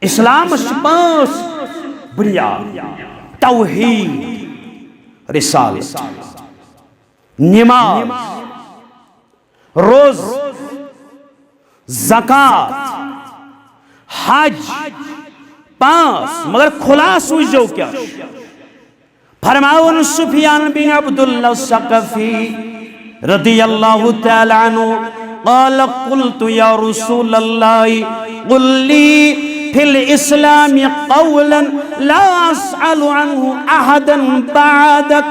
इस्लाम पांच बुनियाद तौहीद, रिसालत, नमाज, रोज, ज़कात, हज, पांच। मगर खुलास वुझो क्या फरमावन सुफियान बिन अब्दुल्लाह सकफी रदियल्लाहु तआला अन्हु क़ाल क़ुल्तु या रसूलल्लाह क़ुल ली फिल इस्लाम क़ौलन ला अस्अलु अन्हु अहदन बअदक।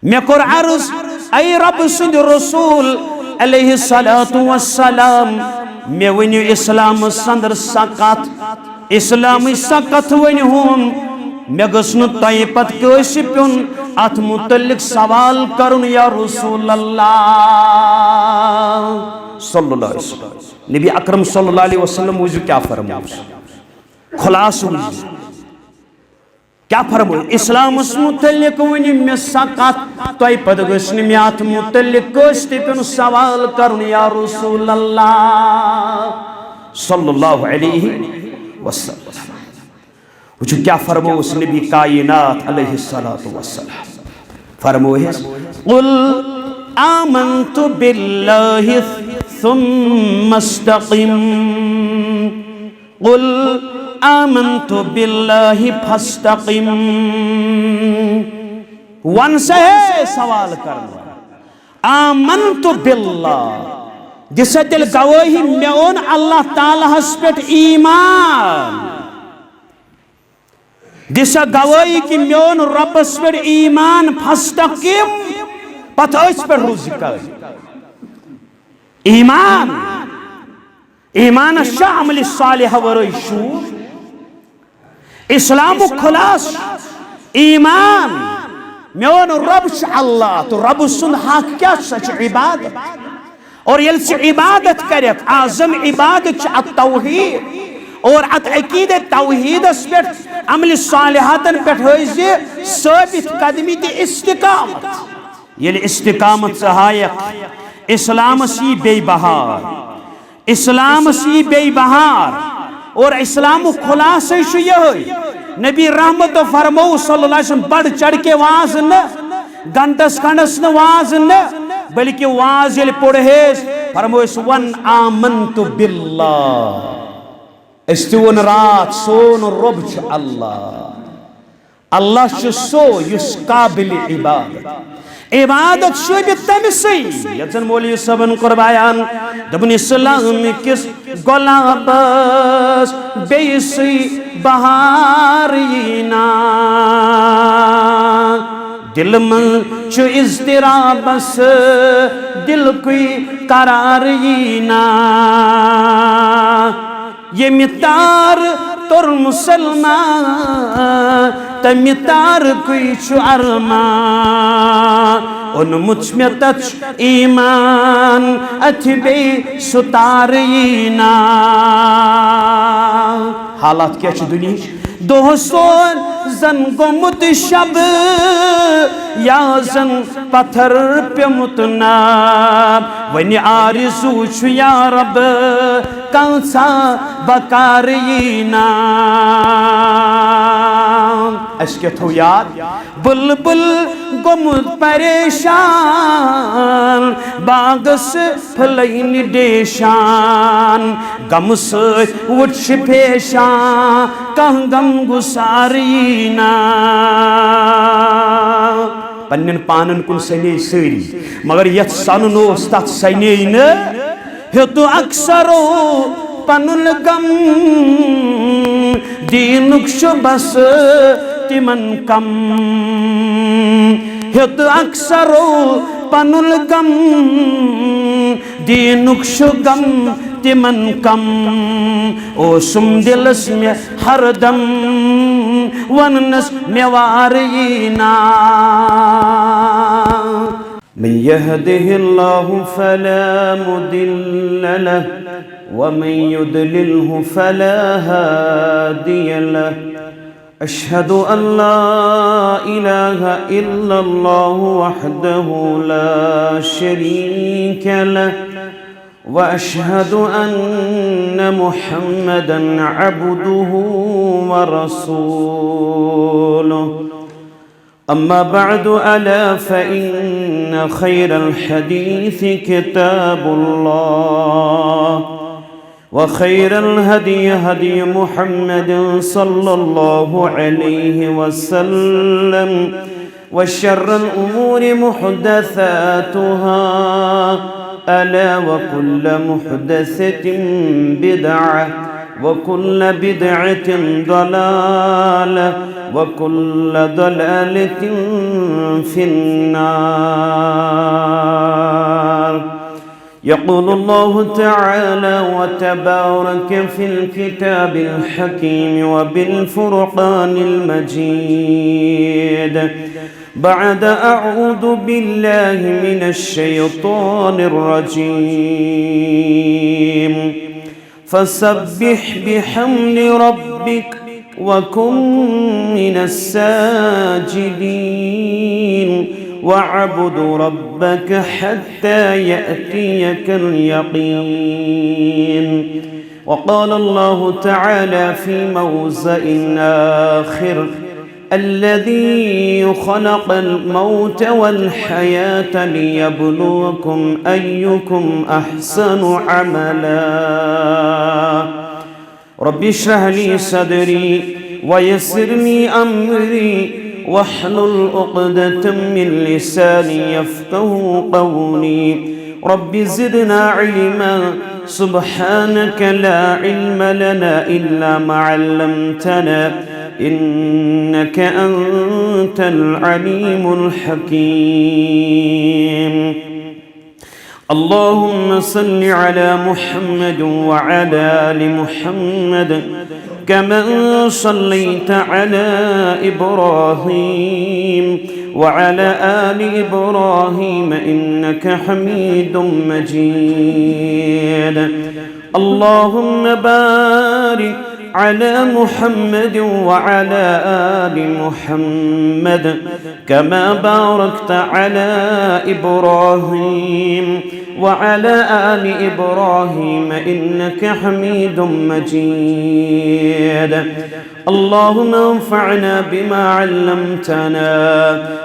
मैं कोर अर्ज़ ऐ रब सुंद रसूल अलैहि सलातु वस्सलाम मैं वन्यु इस्लाम संदर सकत, इस्लाम सकत वन्हुम मैं गस्नु तय पत कैसे प्युन अथ मुतल्लिक सवाल करुन या रसूल अल्लाह सल्लल्लाहु अलैहि वसल्लम। नबी अकरम सल्लल्लाहु अलैहि वसल्लम मुझे क्या फरमाया, खुलास क्या फरमाया इस्लाम मुतल्लिक वनि में सकत तय पत गस्नु मैं अथ मुतल्लिक कैसे प्युन सवाल करुन या रसूल अल्लाह सल्लल्लाहु अलैहि वसल्लम। मुझे क्या फरमो उस नबी कायनात अलैहि सलातु वस्सलाम फरमोए कुल आमन्तु बिल्लाहि सुम्मा इस्तक़िम, कुल आमन्तु बिल्लाहि फस्तक़िम। वन से सवाल करना आमन्तु बिल्लाह जिसे दिल गवाही में ओन अल्लाह ताला हस पेट ईमान, दिशा गवाही कि मोन रब्बस पे ईमान फस्तकिम पत पे रोज कर ईमान, ईमान शामिल सालिह वरशू इस्लाम खुलास ईमान मोन रब अल्लाह तो रब सुन हक क्या सच इबादत और यल से इबादत करे आजम इबादत तौहीद और अत अकीदत तौहीदस पे अमल सालिहातन पे साबित कदमी ते इस्तिकामत। ये इस्तिकामत सहायक इस्लाम सी बेबहार, इस्लाम सी बेबहार और इस्लाम खुलास नबी रहमत फरमो सल्लल्लाहु अलैहि वसल्लम बढ़ चढ़ के वाज न घंटस खंडस न वाज न बल्कि वाज ये पढ़ेस फरमो वन आमन्तु बिल्लाह इस्तवन रात सोन रब अल्लाह, अल्लाह सो युस काबिल इबादत, इबादत शोबित तमसी यजन मौलवी सबन कुर्बान दबन इस्लाम किस गुलाबस बेसी बहार यीना दिल मन चु इज़्तिराबस दिल कोई करार यीना ये मितार तुर मुसलमान तमितार कोई छु अरमा उन मुझ में तच ईमान अथबे सुतार यीना। हालात क्या छु दुनिया दोस्तों जन गोमुत शब या जन पत्थर पे मुतनाब वनी आरज़ू छु या रब कंसा बकार यीना। अस्के थो याद बुलबुल गोमुत परेशान बागस फलैन देशान गम से उठ पेशान कह गम गुसार यीना। पन्न पानन कुन सने सरी मगर यथ सन तथ सने न हेतु अक्सरो पनुल गम दीनुक बस तिमन कम हेतु अक्सरो पनुल गम दीनुक गम तिमन कम ओ सुम दिलस में हरदम वनस मेवार यीना। मन यहदिहिल्लाहु फला मुदिल्ल लहु व मन युद्लिल्हु फला हादिय लहु। अशहदु अल्ला इलाहा इल्लल्लाहु वहदहु ला शरीक लहु وأشهد أن محمدًا عبده ورسوله. أما بعد، ألا فإن خير الحديث كتاب الله، وخير الهدي هدي محمد صلى الله عليه وسلم، وشر الأمور محدثاتها، ألا وكل محدثة بدعة، وكل بدعة ضلالة، وكل ضلالة في النار. يقول الله تعالى وتبارك في الكتاب الحكيم وبالفرقان المجيد بعد أعوذ بالله من الشيطان الرجيم: فسبح بحمد ربك وكن من الساجدين واعبد ربك حتى يأتيك اليقين. وقال الله تعالى في موضع آخر: الذي خلق الموت والحياة ليبلوكم أيكم أحسن عملا. رب اشرح لي صدري ويسر لي أمري واحلل عقدة من لساني يفقه قولي. رب زدنا علما، سبحانك لا علم لنا إلا ما علمتنا، إنك أنت العليم الحكيم. اللهم صل على محمد وعلى آل محمد كما صليت على إبراهيم وعلى آل إبراهيم إنك حميد مجيد. اللهم بارك على محمد وعلى آل محمد كما باركت على إبراهيم وعلى آل إبراهيم إنك حميد مجيد. اللهم انفعنا بما علمتنا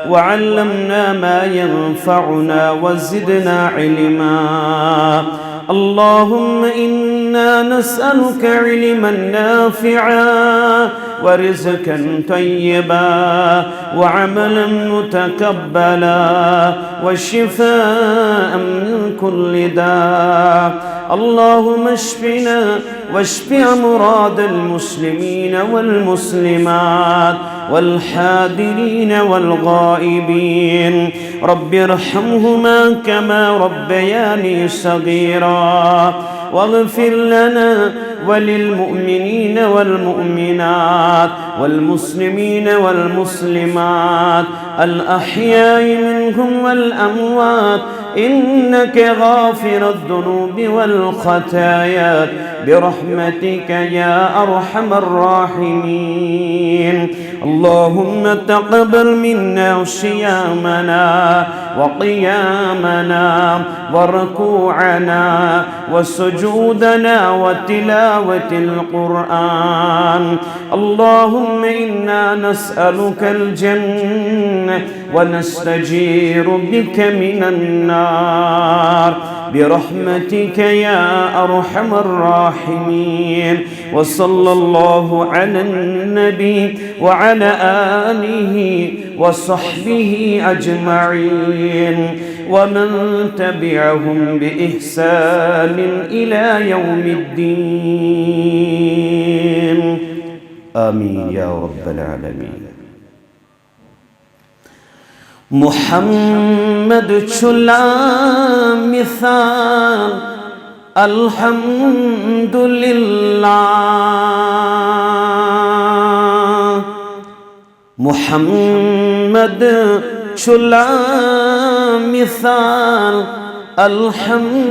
وعلمنا ما ينفعنا وزدنا علما. اللهم إنا نسألك علما نافعا ورزقا طيبا وعملا متقبلا وشفاء من كل داء. اللهم اشفنا واشف أمراض المسلمين والمسلمات والحاضرين والغائبين. رب ارحمهما كما ربياني صغيرا، واغفر لنا وللمؤمنين والمؤمنات والمسلمين والمسلمات الأحياء منهم والأموات، إنك غافر الذنوب والخطايا برحمتك يا أرحم الراحمين. اللهم تقبل منا صيامنا وقيامنا وركوعنا وسجودنا وتلاوة القرآن. اللهم إنا نسألك الجنة ونستجير بك من النار برحمتك يا أرحم الراحمين. وصلى الله على النبي وعلى آله وصحبه أجمعين ومن تبعهم بإحسان إلى يوم الدين. آمين يا رب العالمين. محمد چلا مثال الحمدللہ. محمد چلا مثال الحمدللہ.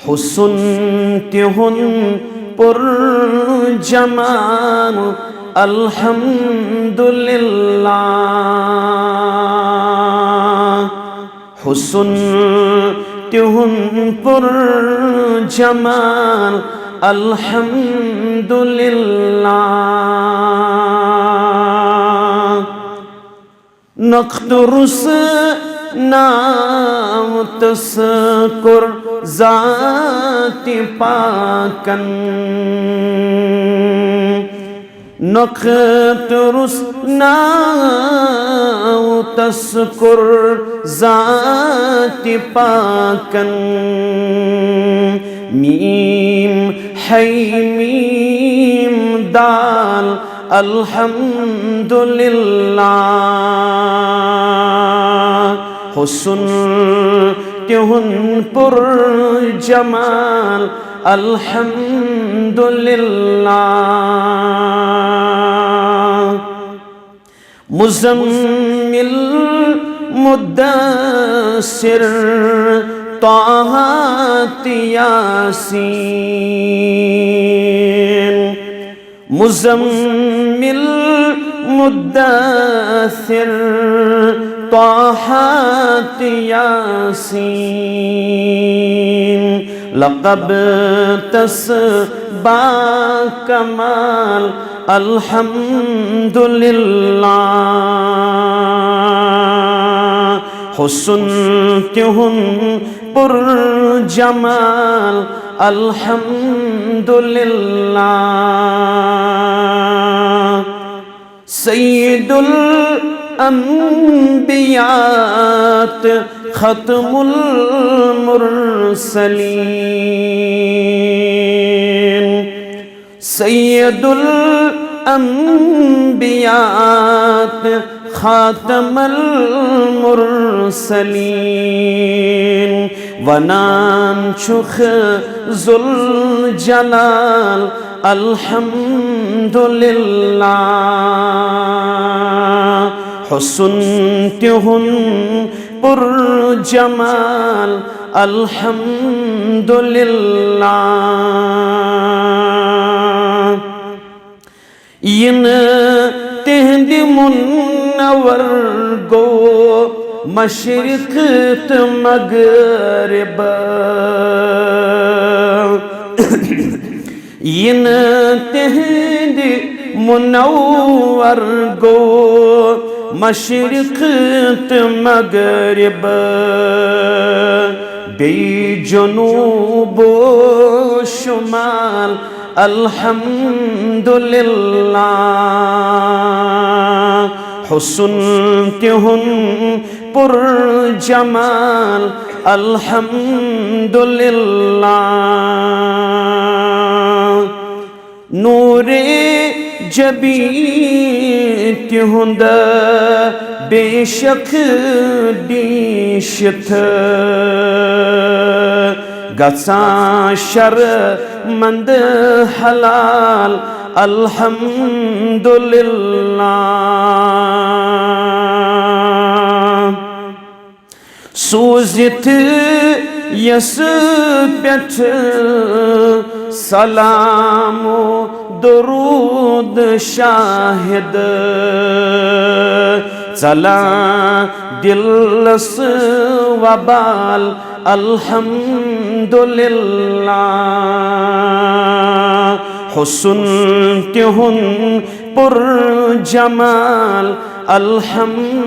حسن تہن پر جمال الحمدللہ. हुस्न तिहुंद पुर जमाल अल्हम्दुलिल्लाह। नख्तुरुस नाम तस्कुर ज़ाति पाकन। नख्तुरुस नाम तस्कुर ज़ाति पाकन। मीम है मीम दाल अल्हम्दुलिल्लाह। हुस्न तिहुंद पुर जमाल अल्हम्दुलिल्लाह। मुज़म्मिल मुद्दस्सिर ताहा यासीन। मुज़म्मिल मुद्दस्सिर ताहा यासीन। लक़ब तस्बा कमाल अल्हम्दुलिल्लाह। हुस्न तिहुंद पुर जमाल अल्हम्दुलिल्लाह। सय्यिदुल अंबियात खत्मुल मुरसलीन। सय्यिदुल अंबियात खातमुल मुरसलीन। वनान शुख जुल जलाल अल्हम्दुलिल्लाह। हुस्न तिहुंद पुर जमाल अल्हम्दुलिल्लाह। इन तिहंद मुनव्वर गो मशरिक त मगरिब। इन तिहंद मुनव्वर गो मशरिक त मगरिब। बे जुनूब शुमाल अल्हम्दुलिल्लाह। हुस्न तिहुंद पुर जमाल अल्हम्दुलिल्लाह। नूरे जबी तिहुंद बेशक दीशथ। गसा शर्मंद हलाल अल्हम्दुलिल्लाह। सूजित यस पेठ सलामो दुरूद शाहिद। चला दिलस वबाल अल्हम्दुलिल्लाह। हुस्न तिहुंद पुर जमाल अल्हम्दुलिल्लाह।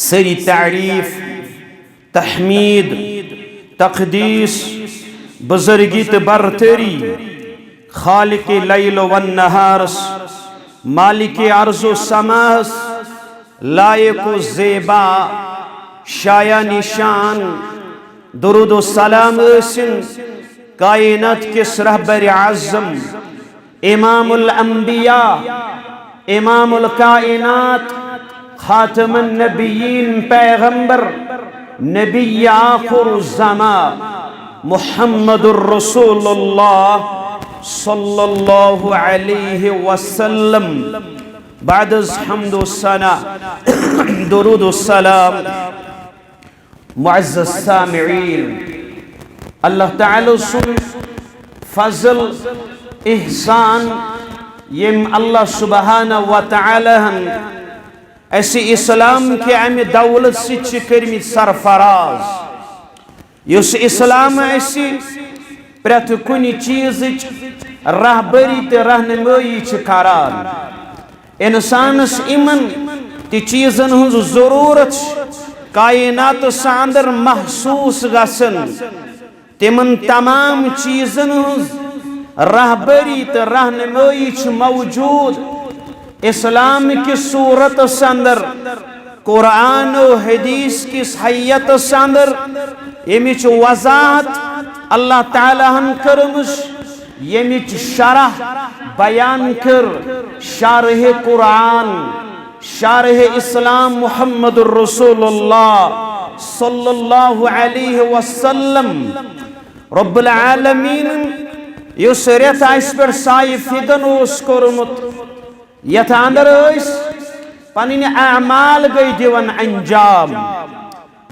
सरी तारीफ तहमीद तक़दीस बुज़ुर्गी त बरतरी खालिक लैल वन नहारस मालिक अर्ज़ो समास लायको ज़ेबा शाया निशान दुरूद व सलाम ٲسِن कायनात किस रहबर आज़म इमामुल अंबिया इमामुल कायनात खातमुन नबिय्यीन पैगंबर नबी आखिर ज़मा मुहम्मदुर रसूलुल्लाह सल्लल्लाहु अलैहि वसल्लम। बाद हम्द व सना दुरूद व सलाम मुअज़्ज़ज़ सामिईन। अल्लाह ताला सुन फज़ल एहसान यम अल्लाह सुब्हाना व तआला ऐसे इस्लाम के अमे दौलत से कर्मित सरफराज युस इस्लाम ऐसे प्रत कुन चीज रहबरी तो रहनुमाई करान इंसानस इमन ति चीजन हुज जरूरत कायनात अंदर महसूस गसन तिमन तमाम चीजन हुज रहबरी तो रहनुमाई मौजूद इस्लाम की सूरत अंदर कुरान और हदीस की हैयत अंदर यमिच वजाहत अल्लाह ताला हन करमुश यमिच शरह बयान कर शारह कुरान शारह इस्लाम मुहम्मदुर रसूलुल्लाह सल्लल्लाहु अलैहि वसल्लम रब्बुल आलमीन युस रेत आइस पर साय फिदन ओस कोरमुत यथ अंदर पन अमाल गई दिवन अंजाम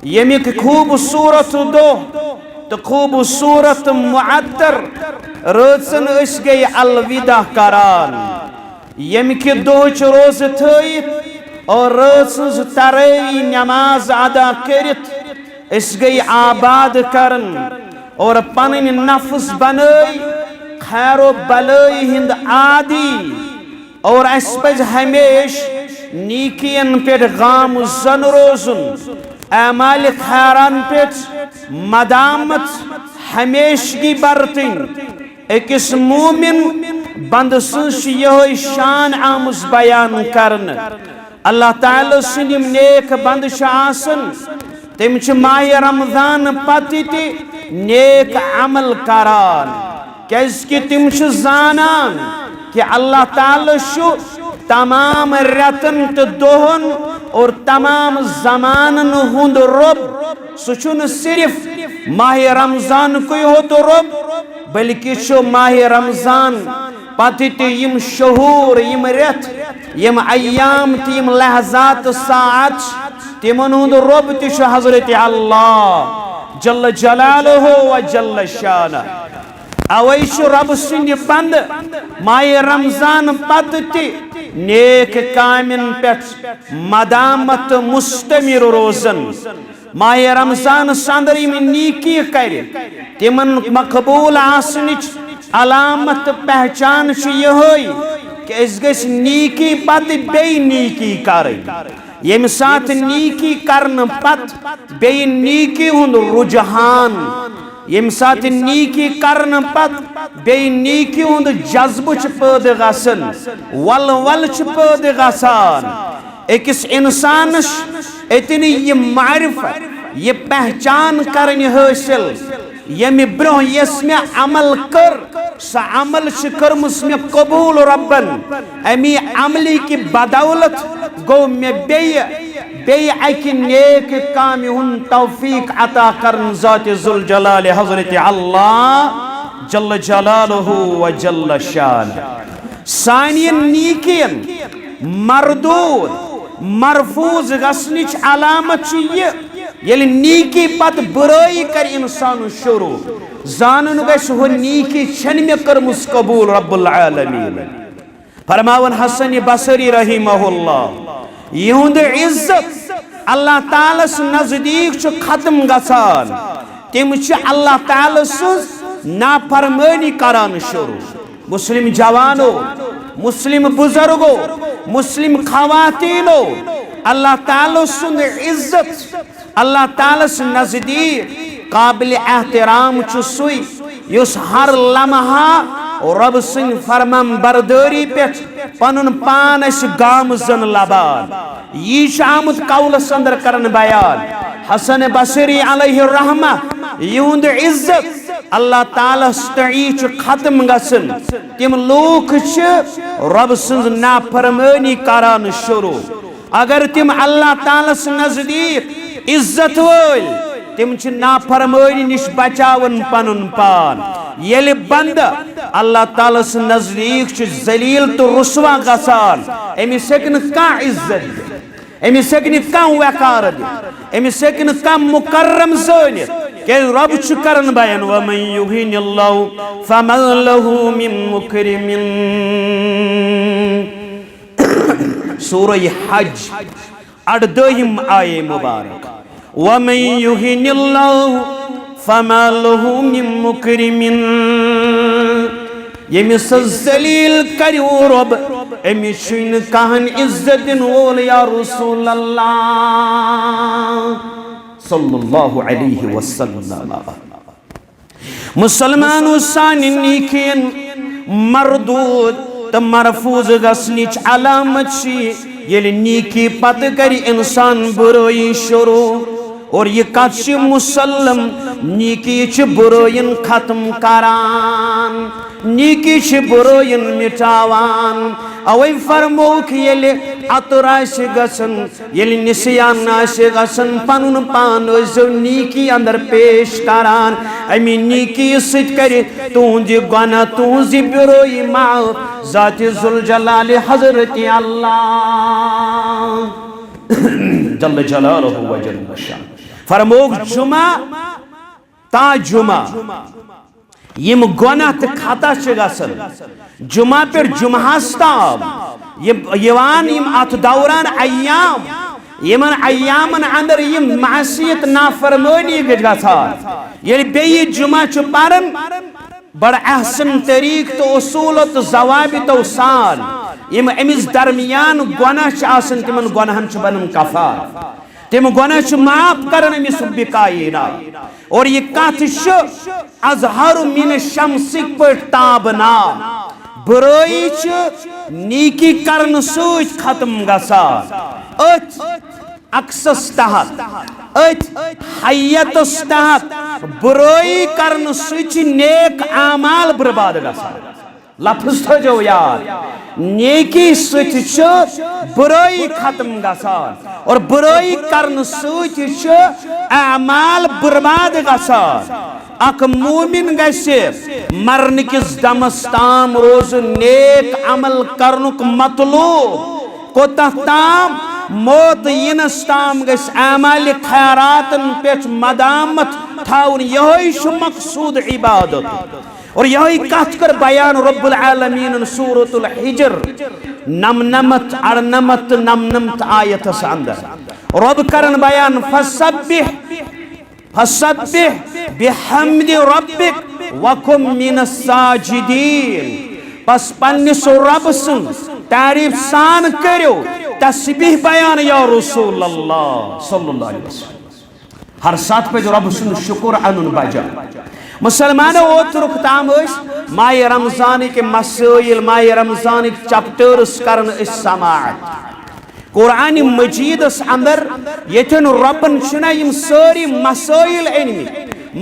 यमिक खूबसूरत दो तो खूबसूरत मुअत्तर रोजन गई अलविदा करान यमिक दोच रोज थयित और रोज तरावी नमाज अदा करित गई आबाद करन और पन नफ्स बनई खैरो बलई हिंद आदि और अस पज हमेश नीकियन पे गाम जन रोजुन अमाल खैरान पे मदामत हमेशगी बरतन अकिस मोमिन बंद यह शान आमुस बयान करन अल्लाह ताला सिंदिम नेक बंद तम माह रमजान पत नेक अमल करान क्या तम जानान कि अल्लाह ताला तमाम रतन तो दोहन और तमाम जमानन हुंद रब सह सिर्फ माह रमजान को हो तो रब बल्कि माह रमजान पत यम शहूर यम रेत यम अयाम यम लहजात सात तिमन हुंद रब त हजरत अल्लाह जल्ल जलालुहु व जल्ल शानह अवै रब सिंद बंद माह रमजान पत नेक कामिन पे मदामत मुस्तमिर रोजन माह रमजान अंदर नीकी कर तिमन मकबूल आसनिच अलामत पहचान यही कि नीकी पत बे नीकी कर यम साथ नीकी करन पत बे नीकी हुंद रुझान यम साथ नीकी करन पत बे नीकी हुंद जज्ब पैद गसन वल वल पैद गसान अकिस इंसानस अतन यह मारिफत यह पहचान करन हासिल यम ब्रोह यस मे अमल कर स अमल कर्मस मे कबूल रब्बन अमी अमली की बदौलत गो मे बे अक नेक काम हुन तौफीक अता करन ज़ात जुल जलाल हजरत अल्लाह जल्ल जलालुहु व जल्ल शान सानियन नीकियन मरदूद मरफूज गसनिच अलामत ये नीकी पत बुराई कर इंसान शुरू जानन गस हो नीकी छन मे करमुस कबूल रब्बुल आलमीन फरमावन हसन बसरी रहिमहुल्लाह इहुंद इज्जत अल्लाह ताला नजदीक खत्म गसान तिम अल्लाह ताला नाफरमानी करान शुरू मुस्लिम जवानो मुस्लिम बुजुर्गो मुस्लिम खवातीनो अल्लाह ताला सुन इज्जत अल्लाह ताला नजदीक काबिल एहतराम सुई युस हर लम्हा रब सिंह फरमान बरदारी पे पनुन पान गाम जन लबान यह आमुत कौलस अंदर करन बयान हसन बसरी अलैहि रहमा युंद इज्जत अल्लाह ताला तई खत्म गसन तिम लोक रब सिंह नाफरमानी करान शुरू अगर तिम अल्लाह ताला नजदीक इज्जत वल तिम नाफरमानी निश बचावन पनुन पान ये बंद अल्लाह ताला नजदीक जलील तो रुसवा गसान अमिस कह इज्जत अमिस कह वकार अमिस कह मुकर्रम ज़ानित के रब छु करन बयान व मन युहिनिल्लाहु फमा लहु मिन मुकरिमिन। सूरह हज 18 आये मुबारक व मन युहिनिल्लाहु फमा लहु मिन मुकरिमिन। यमिस जलील करियो रब अमिस छुन कहन इज्जत दिन वोल या रसूल अल्लाह सल्लल्लाहु अलैहि वसल्लम। मुसलमानो सानि नीकियन मरदूद त मरफूज गसनिच अलामत ये नीकी पत करी इंसान बुराई शुरू और ये कत मुसल्लम नीकी बुराइन खत्म करान नीकी बुराइन मिटावान। अवै फरमोक येले अतुर आशे गसन येले निस्यान आशे गसन पनुन पान जो नीकी अंदर पेश करान अमी नीकी सित करे तुझे गुना तुझे बुराई माफ ज़ाते जुल जलाल हज़रत अल्लाह जल्ल जलालहु व जल्ल शान। फरमोक जुमा ता जुमा यम गुनाह त खाता गसन जुमा पे जुमहास्ताब यवान यम अत दौरान अय्याम यमन अय्यामन अंदर यम मासियत नाफरमानी गसान ये बेयि जुमा छु परन बड़ अहसन तरीक तो उसूल तो जवाबित सान यम अमिस दरमियान गुनाह छ आसन तिमन गुनाहन छु बनन कफार तिम गुनाह छु माफ करन अमिस बिकायना। और ये कथ अजहर मिन शमसिक पर ताबना बुराई नीकी करन सूच खत्म गसान अथ अक्सस तहत अथ हयतस तहत बुराई करन सूच नेक आमाल बर्बाद गसान। लफ्ज थो यार नेकी सूच बुराई खत्म गसान और बुराई करन सूच आमाल बर्बाद गसान। अक मोमिन गसे मरन किस दमस ताम रोज नेक अमल करनुक मतलूब कोता ताम मौत यिनस ताम गस आमाल खैरातन पेच मदामत थाउन यही मकसूद इबादत। और यही कथ कर बयान रब्बुल आलमीन सूरतुल हिज्र 99 आयत अंदर रब करन बयान फसब्बिह बिहम्दि रब्बिक वकुम मिनस साजिदीन। बस पन्निस रब सुन तारीफ सान करो तस्बीह बयान या रसूल अल्लाह सल्लल्लाहु अलैहि वसल्लम। हर साथ पे जो रब सुन शुक्र अनुन बजा मुसलमानों ओतरुक ताम माह रमजान के मसाइल माह रमजान चैप्टर्स करन समाअत कुरान मजीद अंदर यथन रबन यम सारी मसाइल अनमित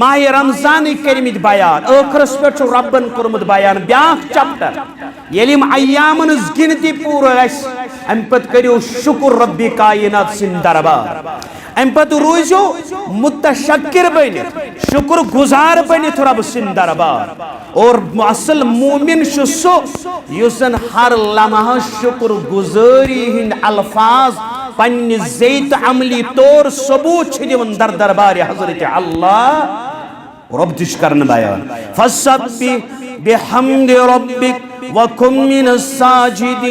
माह रमजान करमित बयान आखरस पे रबन कोरमुत बयान ब्याख चैप्टर यम अय्यामन गिनती पूर अम पत करियो शुक्र रब्बी कायनात सिंह दरबार अम पत रूजो मुतशक्किर बन शुक्र गुजार बन रब सिंह दरबार। और असल मोमिन सो युसन हर लम्हा शुक्र गुजारी हिंद अल्फाज पन्नि ज़ैत अमली तौर सबूत दिवन दर दरबार हज़रत अल्लाह रब दिश करन बयान फसब्बिह बिहम्दि रब्बिक वकुम मिनस साजिदीन।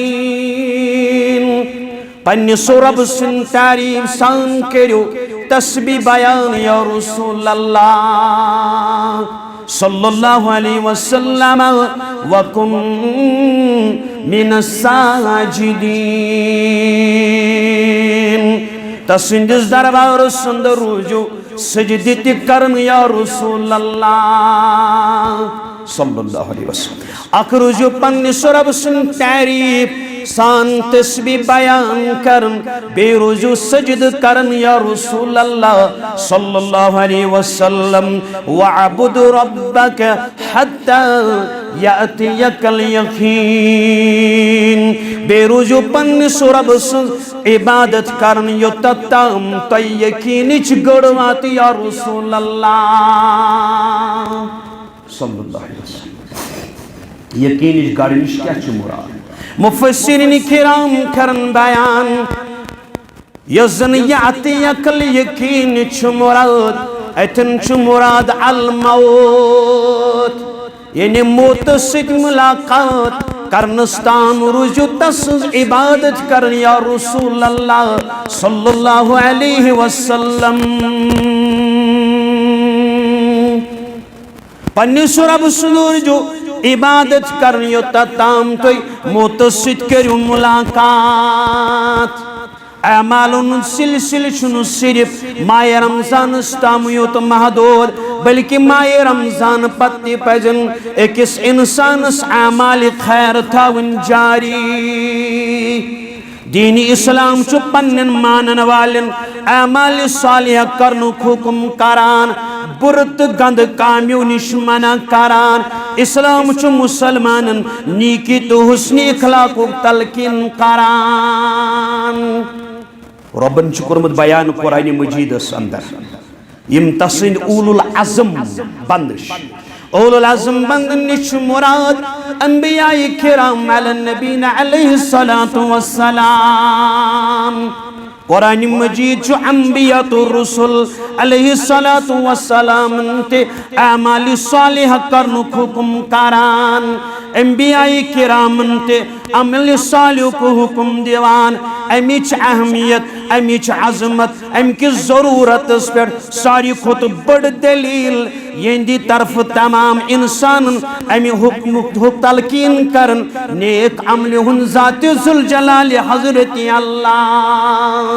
पन्नि रब सिन तारीफ सान करो तस्बीह बयान या रसूल अल्लाह सल्लल्लाहु अलैहि वसल्लम वकुम मिनस साजिदीन। तसिंदिस दरबार सुंदर रुजु सजदे करन या रसूल अल्लाह सल्लल्लाहु अलैहि वसल्लम। अखरुजु पन्नि रब सुन तारीफ सान तस्बीह बयान करन बेरुजु सजद करन या रसूल अल्लाह सल्लल्लाहु अलैहि वसल्लम। वअबुद रब्बक हत्ता यातियकल यकीन बेरुजु पन्नि रब सुन इबादत करन योतम तो यकीन गड़वात या रसूल अल्लाह सल्लल्लाहु अलैहि वसल्लम। यकीन गड़निश क्या मुराद मुफस्सिरीन किराम करन बयान यजन याति अकल यकीन मुराद अतन छु मुराद अल मौत यानी मौत सित मुलाकात करनस ताम रुजु तस इबादत करन या रसूल अल्लाह सल्लल्लाहु अलैहि वसल्लम पन्निस रब सुनूर जो इबादत करन योता ताम तो मौत सित करू मुलाकात अमालुन सिलसिल शुनु सिर्फ माह रमजान ताम योत महदूद बल्कि माह रमजान पत्ति पजन अकिस इंसानस अमाल खैर थावन जारी दीन इस्लाम छु पन्न मानन वालन अमाल सालिह करनुक हुक्म करान बुरत गंद काम्यों निश मना करान इस्लाम छु मुसलमानन नीकी तो हुस्न इखलाकुक तलकिन करान रब्बन छु कुरमत बयान कुरान मजीदस अंदर यम तसिंद उलुल अज़म बंदिश उलुल अज़म बंद निश मुराद अंबियाए किराम अलन नबीना अलैहिस्सलातु वस्सलाम कुरान मजीद छु अंबियातुर रसूल अलैहिस्सलातु वस्सलाम ते अमाल सालिह करनुक हुक्म करान अंबियाए किराम ते अमल सालिह को हुक्म दिवान अमिच अहमियत अमिच अजमत अमिक जरूरत पे सारी खुद बड़ दलील यंदी तरफ तमाम इंसान अमि हुक्म तलकीन करन नेक अमल हुन जात जुल जलाल हजरत अल्लाह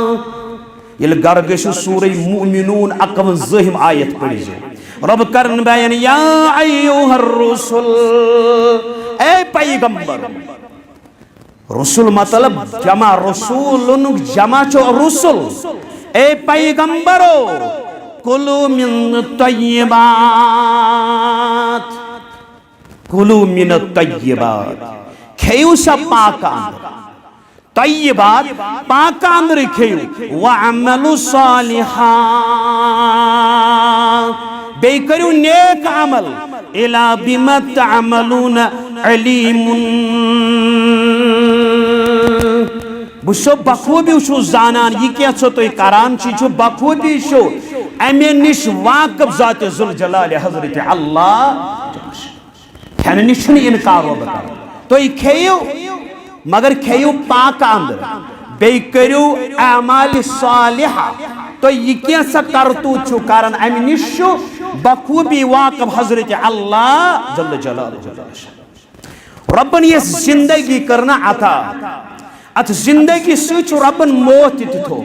ये घर गशु सूरह मुमिनून अकवन ज़हिम आयत पढ़ी रब करन बयान या अय्युहर रसूल ए पैगंबर रसूल मतलब जमा रसूल जमा चो रसूल ए पैगंबरो कुलू मिन तय्यबात कुलू मिन तय्यबात खेयू सब पाकांद तय्यबात पाकांद खेयू व अमलु सालिहा बे करू नेक अमल इला बिमा तअमलून अलीमुन बुशो बखूबी शो जानन यह क्या छो तो करान छो बखूबी शो अमे निश वाकफ जात जुल जलाल हजरत अल्लाह खेन निश इनकार तो खेयू मगर खेयू पाक अंदर बे करू अमाल सालिहा तो यह क्या सा करतू छु कारण अमे निश बखूबी वाकफ हजरत अल्लाह जल जलाल रब्बन ये जिंदगी करना अता अत जिंदगी सच रबन मौत थो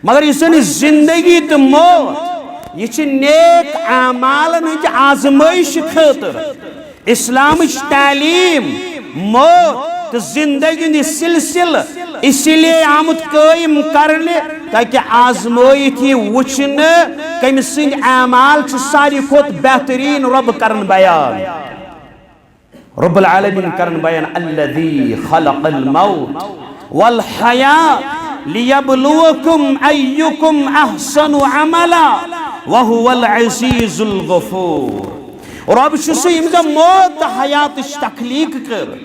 मगर इस जिंदगी तो मौत यह नेक अमालन आजमाइश खतर इस्लाम तालीम मौत तो जिंदगी सिलसिल इसलिए आमुत कायम करने ताकि आजमाइत वुचन कम सिंद अमाल सारी खुद बेहतरीन रब करन बयान रब्बुल आलमीन करन बयान अल्लज़ी खलक़ल मौत वल हया लियब्लुवकुम अय्युकुम अहसनु अमला व हुवल अज़ीज़ुल गफूर रब छुस इमजा मौत हयात तखलीक कर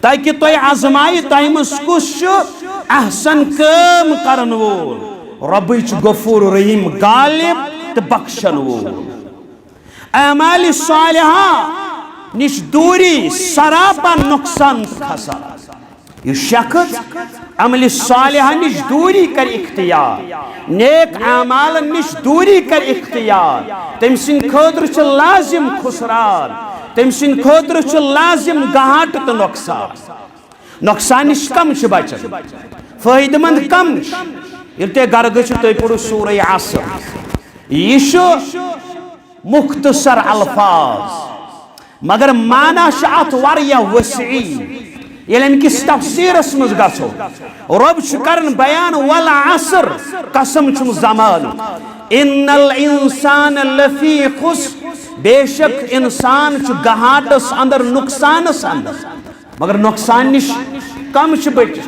ताकि तोय आजमाई तयमस कुछ अहसन काम करन वोल रब गफूर रहीम गालिब तो बख्शन वोल अमाल सालिहा निश दूरी सरापा नुकसान खसा यह शख्स अमल सालिहा निश दूरी कर इख्तियार नेक अमाल निश दूरी कर इख्तियार तम सिंद खतर छ लाजिम खुसरान तम सिंद खतर छ लाजिम घाट तो नुकसान निश कम छ बचन फायदेमंद कम ये घर गो तुम पढ़ो सूरह असर यह मुख्तसर अल्फाज मगर माना अत वसी ये किस तफसीरस मज गो रब कर बयान वल असर कसम छुम जमान इन्नल इंसान लफी खुस बेशक इंसान घाटस अंदर नुकसानस अंदर मगर नुकसान निश कम बच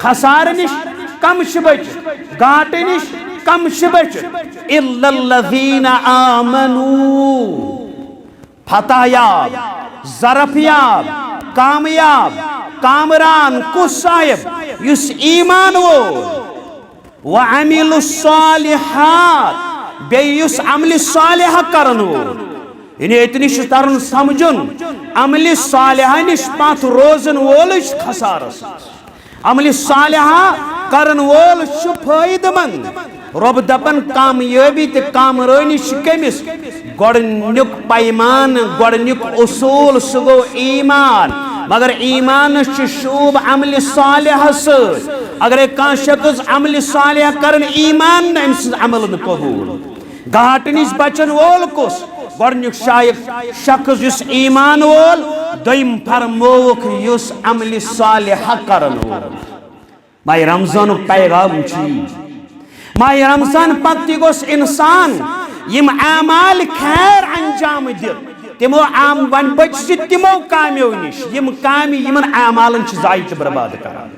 खसार निश कम बच घाट निश कम बच इल्लल्लज़ीना आमनू फतहयाब ज़रफ़याब कामयाब कामरान कुस साहिब युस ईमान वो व अमिलुस सालिहात बेयुस अमल सालिह करन यानी इतनी तरन समझुन अमल सालिह निश पथ रोजन वोल खसारस अमल सालिह करन वोल फायदेमंद रब दपन कामयाबी तो कामरानी कमिस गोडनुक पैमान गोडनुक उसूल सह गो ईमान मगर ईमान शूब अमल सालिह अगर कह शख्स अमल सालिह कर ईमान अमल कबूल घाट नश बचन वोल कुस गोडनुक शख्स युस ईमान वोल दोयम फरमोक युस अमल सालिह करन वोल माह रमजान पैगाम माह रमजान पत्ती गोस इंसान यम आमाल खैर अंजाम दित तिमो आम वन बच तिमो कामो निश यम काम यमन आमालन जाय बर्बाद करान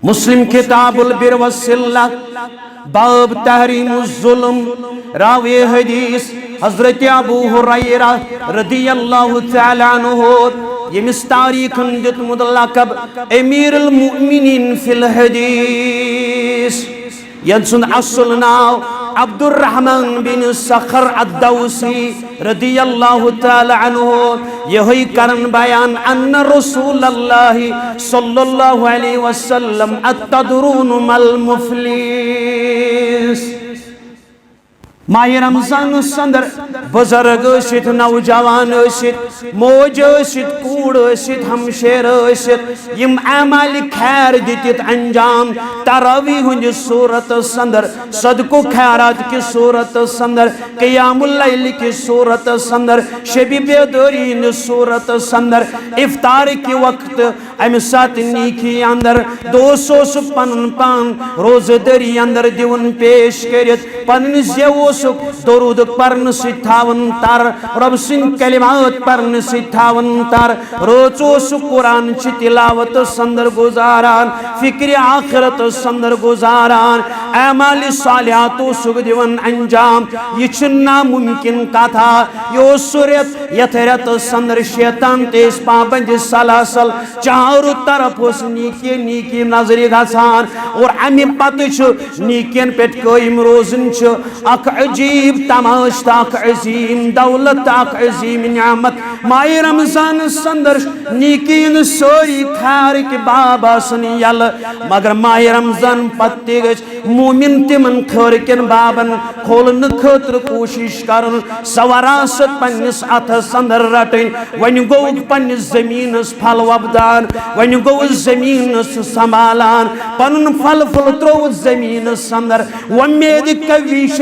मुस्लिम किताबुल बिर वसिल्ला बाब तहरीमुज जुल्म रावी हदीस हजरत अबू हुरैरा रदियल्लाहु तआला अन्हु यमिस तारीखन दितमुत लक़ब अमीरुल मुमिनीन फिल हदीस यंसुन असल नाव अब्दुर्रहमान बिन सखर अद्दौसी रदियल्लाहु तआला अन्हु यही करन बयान अन्न रसूलुल्लाह सल्लल्लाहु अलैहि वसल्लम अतदरून मल मुफलिस माह रमजान अंदर बुजुर्ग नौजवान मोज कूड़ हमशेर यम अमाल खैर दित अंजाम तरावी हुंद सूरत अंदर सदको खैरात की सूरत अंदर क़ियामुल लैल की सूरत अंदर शबी बेदरी सूरत अंदर इफ्तार के वक्त अम सात नीकी अंदर दोस्त पन पान रोजदरी अंदर दिवन पेश कर पन जेव दरूद पर्न सिथावन तर रब सिंह कलिमात पर्न सिथावन तर रोचोस कुरान च तिलावत संदर गुजारान फिक्र आखिरत संदर गुजारान अमाल सालिहातो सुग दिवन अंजाम यह नामुमकिन कथा यो सुरत यथरत संदर शैतान तेज पाबंद सलासल चारों तरफ उस नीकी नीकी नजर गसान और अमि पत नीकियन पे कायम रोजन अख अजीब तमाशा अजीम दौलत अजीम नियामत माह रमजान अंदर नीकीन सोरी खैर के बाबा यल मगर माह रमजान पत्ते मोमिन तिमन खैर कन बाबन खोलन खतर कोशिश कर सवरासत पन्निस अथस अंदर रटन वन गो पन्निस जमीनस फल वपदान वन गो जमीनस संभालान पन फल फुल त्रो जमीनस अंदर वमेद कविश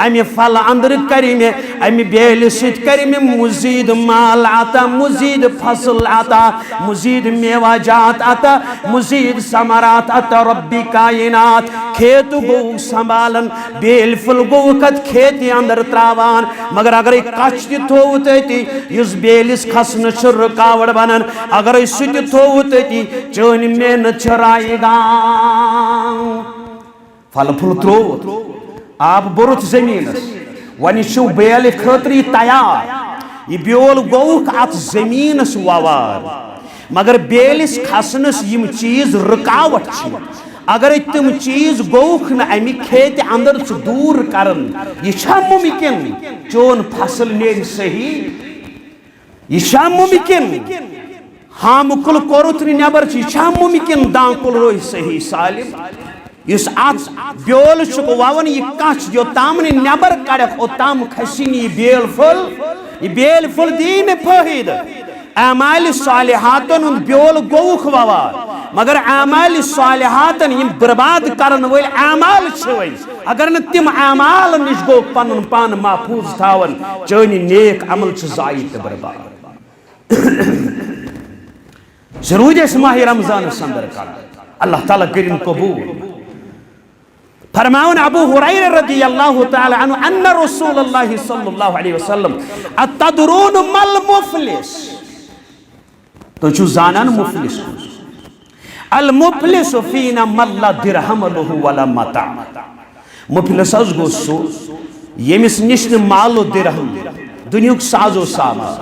अमि फल अंदर करी में अमि बेल सरी में मजीद माल आता मजीद फसल आता मजीद मेवा जात आता मजीद समरात आता रब्बी कायनात खेत गो संभालन बेल फुल गो कत खेत अंदर त्रावान मगर अगर कच थो तति इस बेलिस खसन रुकावट बनन अगर सह थो तति चन मेहनत रायगा फल फुल त्रो आब बुरुत जमीनस वन बेल खतर तैयार यह ब्योल गौक अत जमीनस ववार मगर बेलिस खसनस यम चीज रुकावट अगर तम चीज गौक न अमि खेत अंदर दूर करन यह मुमकिन चोन फसल नेर सही यह मुमकिन हामुकुल कोरुत नबर यह मुमकिन दाकुल रोह सही सालिम इस ब्योल ववन यह कच योताम नबर कड़क ओताम खसिन यह बेल फुल दी मे फायद अमाल सालिहातन ब्योल गौख ववार मगर अमाल सालिहातन यम बर्बाद करन वल अमाल अगर न तिम अमाल निश गो पन पान महफूज थावन चन नेक अमल जाय तो बर्बाद जरूर माह रमजान अंदर कर अल्लाह ताला करिन कबूल फरमाउन अबू हुरैरा रदियल्लाहु तआला अन्हु अन्न रसूलुल्लाह सल्लल्लाहु अलैहि वसल्लम अतदरून मल मुफलिस तो छु जानन मुफलिस अल मुफलिस फीना मल्ला दिरहम लहु वला मता मुफलिस गो सो यमिस निश मालो दिरहम दुनियुक साजो सामान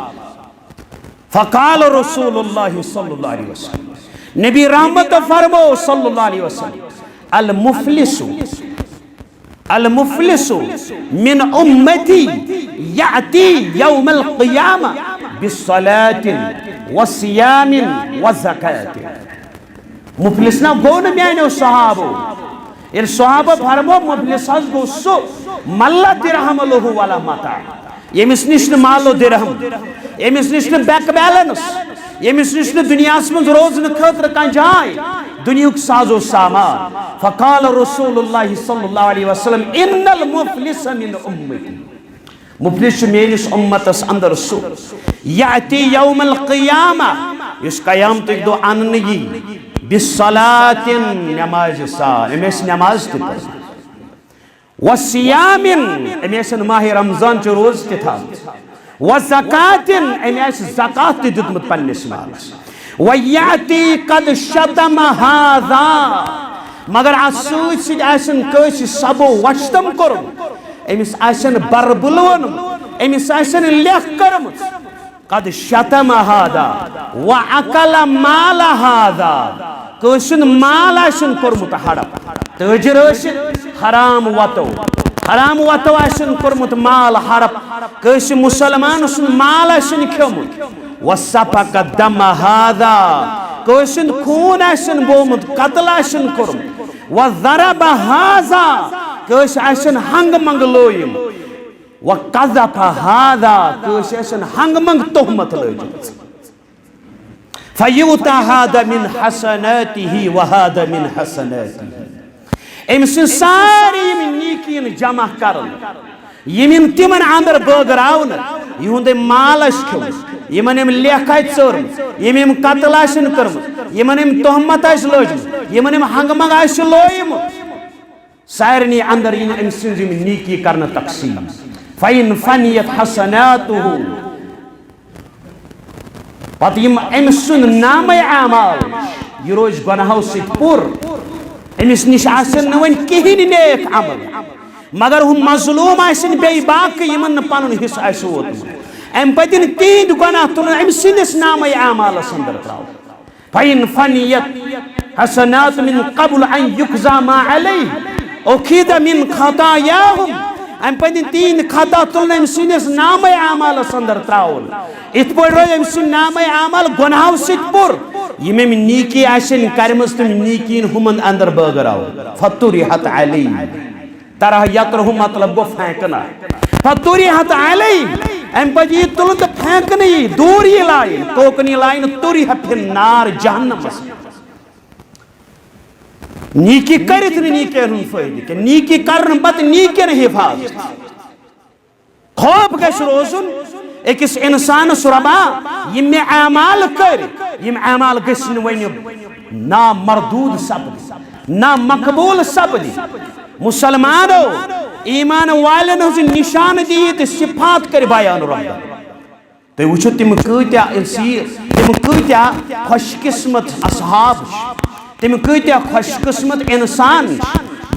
फकाल रसूलुल्लाह सल्लल्लाहु अलैहि वसल्लम नबी रहमत फरमो सल्लल्लाहु अलैहि वसल्लम अल मुफलिसु अल मुफलिसु मिन उम्मती याती यौमल क़ियामा बिस्सलातिन व सियामिन व ज़कातिन। मुफलिस ना गो न म्यानो सहाबो ये सहाबा फरमो मुफलिस हज गो सो मल्ला दिरहम लहु वाला मता यमिस निश न मालो दिरहम यमिस निश न बैंक बैलेंस यमिस निश न दुनिया में रोजन खतर कह जाय दुनिया साजो सामान। फ़क़ाल रसूलुल्लाह सल्लल्लाहु अलैहि वसल्लम इन्नल मुफलिस मिन उम्मती मुफलिस मेनिस उम्मतस अंदर सो याती यौमल क़ियामा इस क़यामत दो अनगी बिस्सलातिन नमाज सा एमेस नमाज ते व सियामिन एमेस माह रमजान च रोज ते था व ज़कातिन एमेस ज़कात ते दितमत पन्निस मालस व याती कद शतम हाज़ा मगर असूद आसन कस सबो वशतम कर अमिस आसन बरबुलवन अमिस आसन लेख करम कद शतम हादा व अकल माल हादा कसन माल आसन कोरमुत हड़प तजर हराम वतो आसन कोरमुत माल हड़प कस मुसलमान सुन माल आसन खेमुत व सफक दम हादा कसन खून आसन बोमुत कत्ल आसन कोरमुत व ज़रब हाजा कस आसन हंग मंग लोयम व कज़फ हादा कस आसन हंग मंग तोहमत लोयम फयूता हादा मिन हसनातिही व हादा मिन हसनातिही एमस सारी नीकियन जमा करन यमिन तिमन अंदर बगरावन युंदे मालस खेम यमन एम लेखाय चोरम यम कत्ल आसन करम यमन एम तोहमत आस लोजम यमन एम हंगमंग आस लोयम सारनी अंदर इन एम सिंज नीकी करना तकसीम फ़इन फ़नियत हसनातुहु पत यम एम सुन नामे आमाल ये रोज गुनाहों से पुर एमिस निश आसन न वन किहिन नेक अमल मगर हम मजलूम आसन बे बाकी यमन पनुन हिस्सा आस वोतमुत अम पतिन तीन गुनाह तुलन अम सिंदिस नामे आमाल अंदर त्राव फ़इन फ़नियत हसनात मिन क़ब्ल अन युक़ज़ा मा अलैहि उखिद मिन खतायाहुम अम पतिन तीन खता तुलन अम सिंदिस नामे आमाल अंदर त्रावल इत पर रोज अम सिन नामे आमाल गुनाहों से पुर यम नीकी आसन करमस तुम नीकीन हुमन अंदर बगराव फतुरिहत अलैहि तरह यत्रहु मतलब गो फेंकना फतुरिहत अलैहि अम पे ये तुलन तो फेंकने दूर ये लाइन तोकनी लाइन तुरी फिर नार जहन्नम नीकी करित नीके फायदे के नीकी करन पत नीके हिफाजत खौफ गश रोजुन अकिस इंसान रबा यम अमाल कर यम अमाल गसन वन ना मरदूद सपद ना मकबूल सपद मुसलमानो ईमान वालन हज निशान दी सिफात कर बयान रब तुम वो तम कत्या तम कत्या खुशकिस्मत असहाब तम कत्या खुशकिस्मत इंसान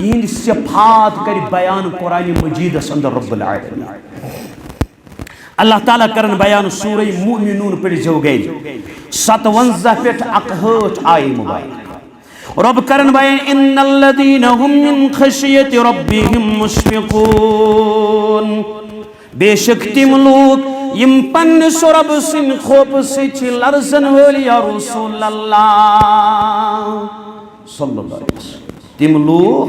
यह सिफात कर बयान कुरान मजीदस अंदर रब्बुल आलमीन अल्लाह ताला करन बयान सूरह मुमिनून पे जो गई 57 पे 61 आय मुबारक रब करन बयान इन्नल्लज़ीना हुम मिन खशियति रब्बिहिम मुश्फिकून बेशक तिम लोग यम पन्निस रब सिन खौफ से लरजन वोल या रसूल अल्लाह सल्लल्लाहु अलैहि वसल्लम तिम लोग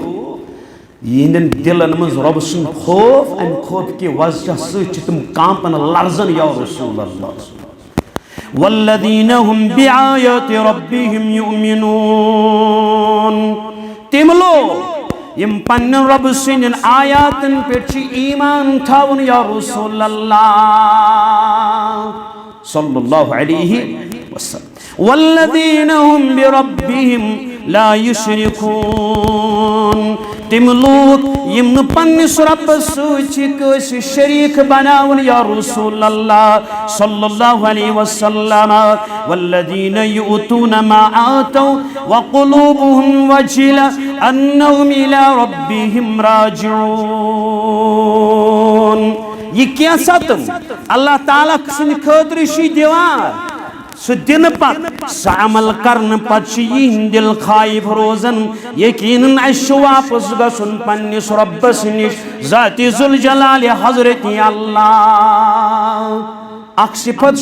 यहन दिलन मज रब सुन खौफ अम खौफ के वजह से तुम कांपन लरजन या रसूल अल्लाह वल्लज़ीना हुम बिआयाति रब्बिहिम युमिनून तिम लोग यम पन्न रब सिन आयातन पे ईमान थावन या रसूल अल्लाह सल्लल्लाहु अलैहि वसल्लम वल्लज़ीना हुम बिरब्बिहिम ला युश्रिकून तिम लोग यम न पन्निस रब सच शरीक बनावन या रसूल अल्लाह सल्लल्लाहु अलैहि वसल्लम वल्लज़ीना युतूना मा आतौ व क़ुलूबुहुम वजिला अन्नहुम इला रब्बिहिम राजिऊन ये क्या सतम अल्लाह ताला सद खतर दिवान सह दिन पत सह अमल करन पत यह दिल खाइफ रोजन यकीनन अस वापस गसुन पन्निस रब्बस निश ज़ाति ज़ुल जलाल हज़रत अल्लाह। अख सिफत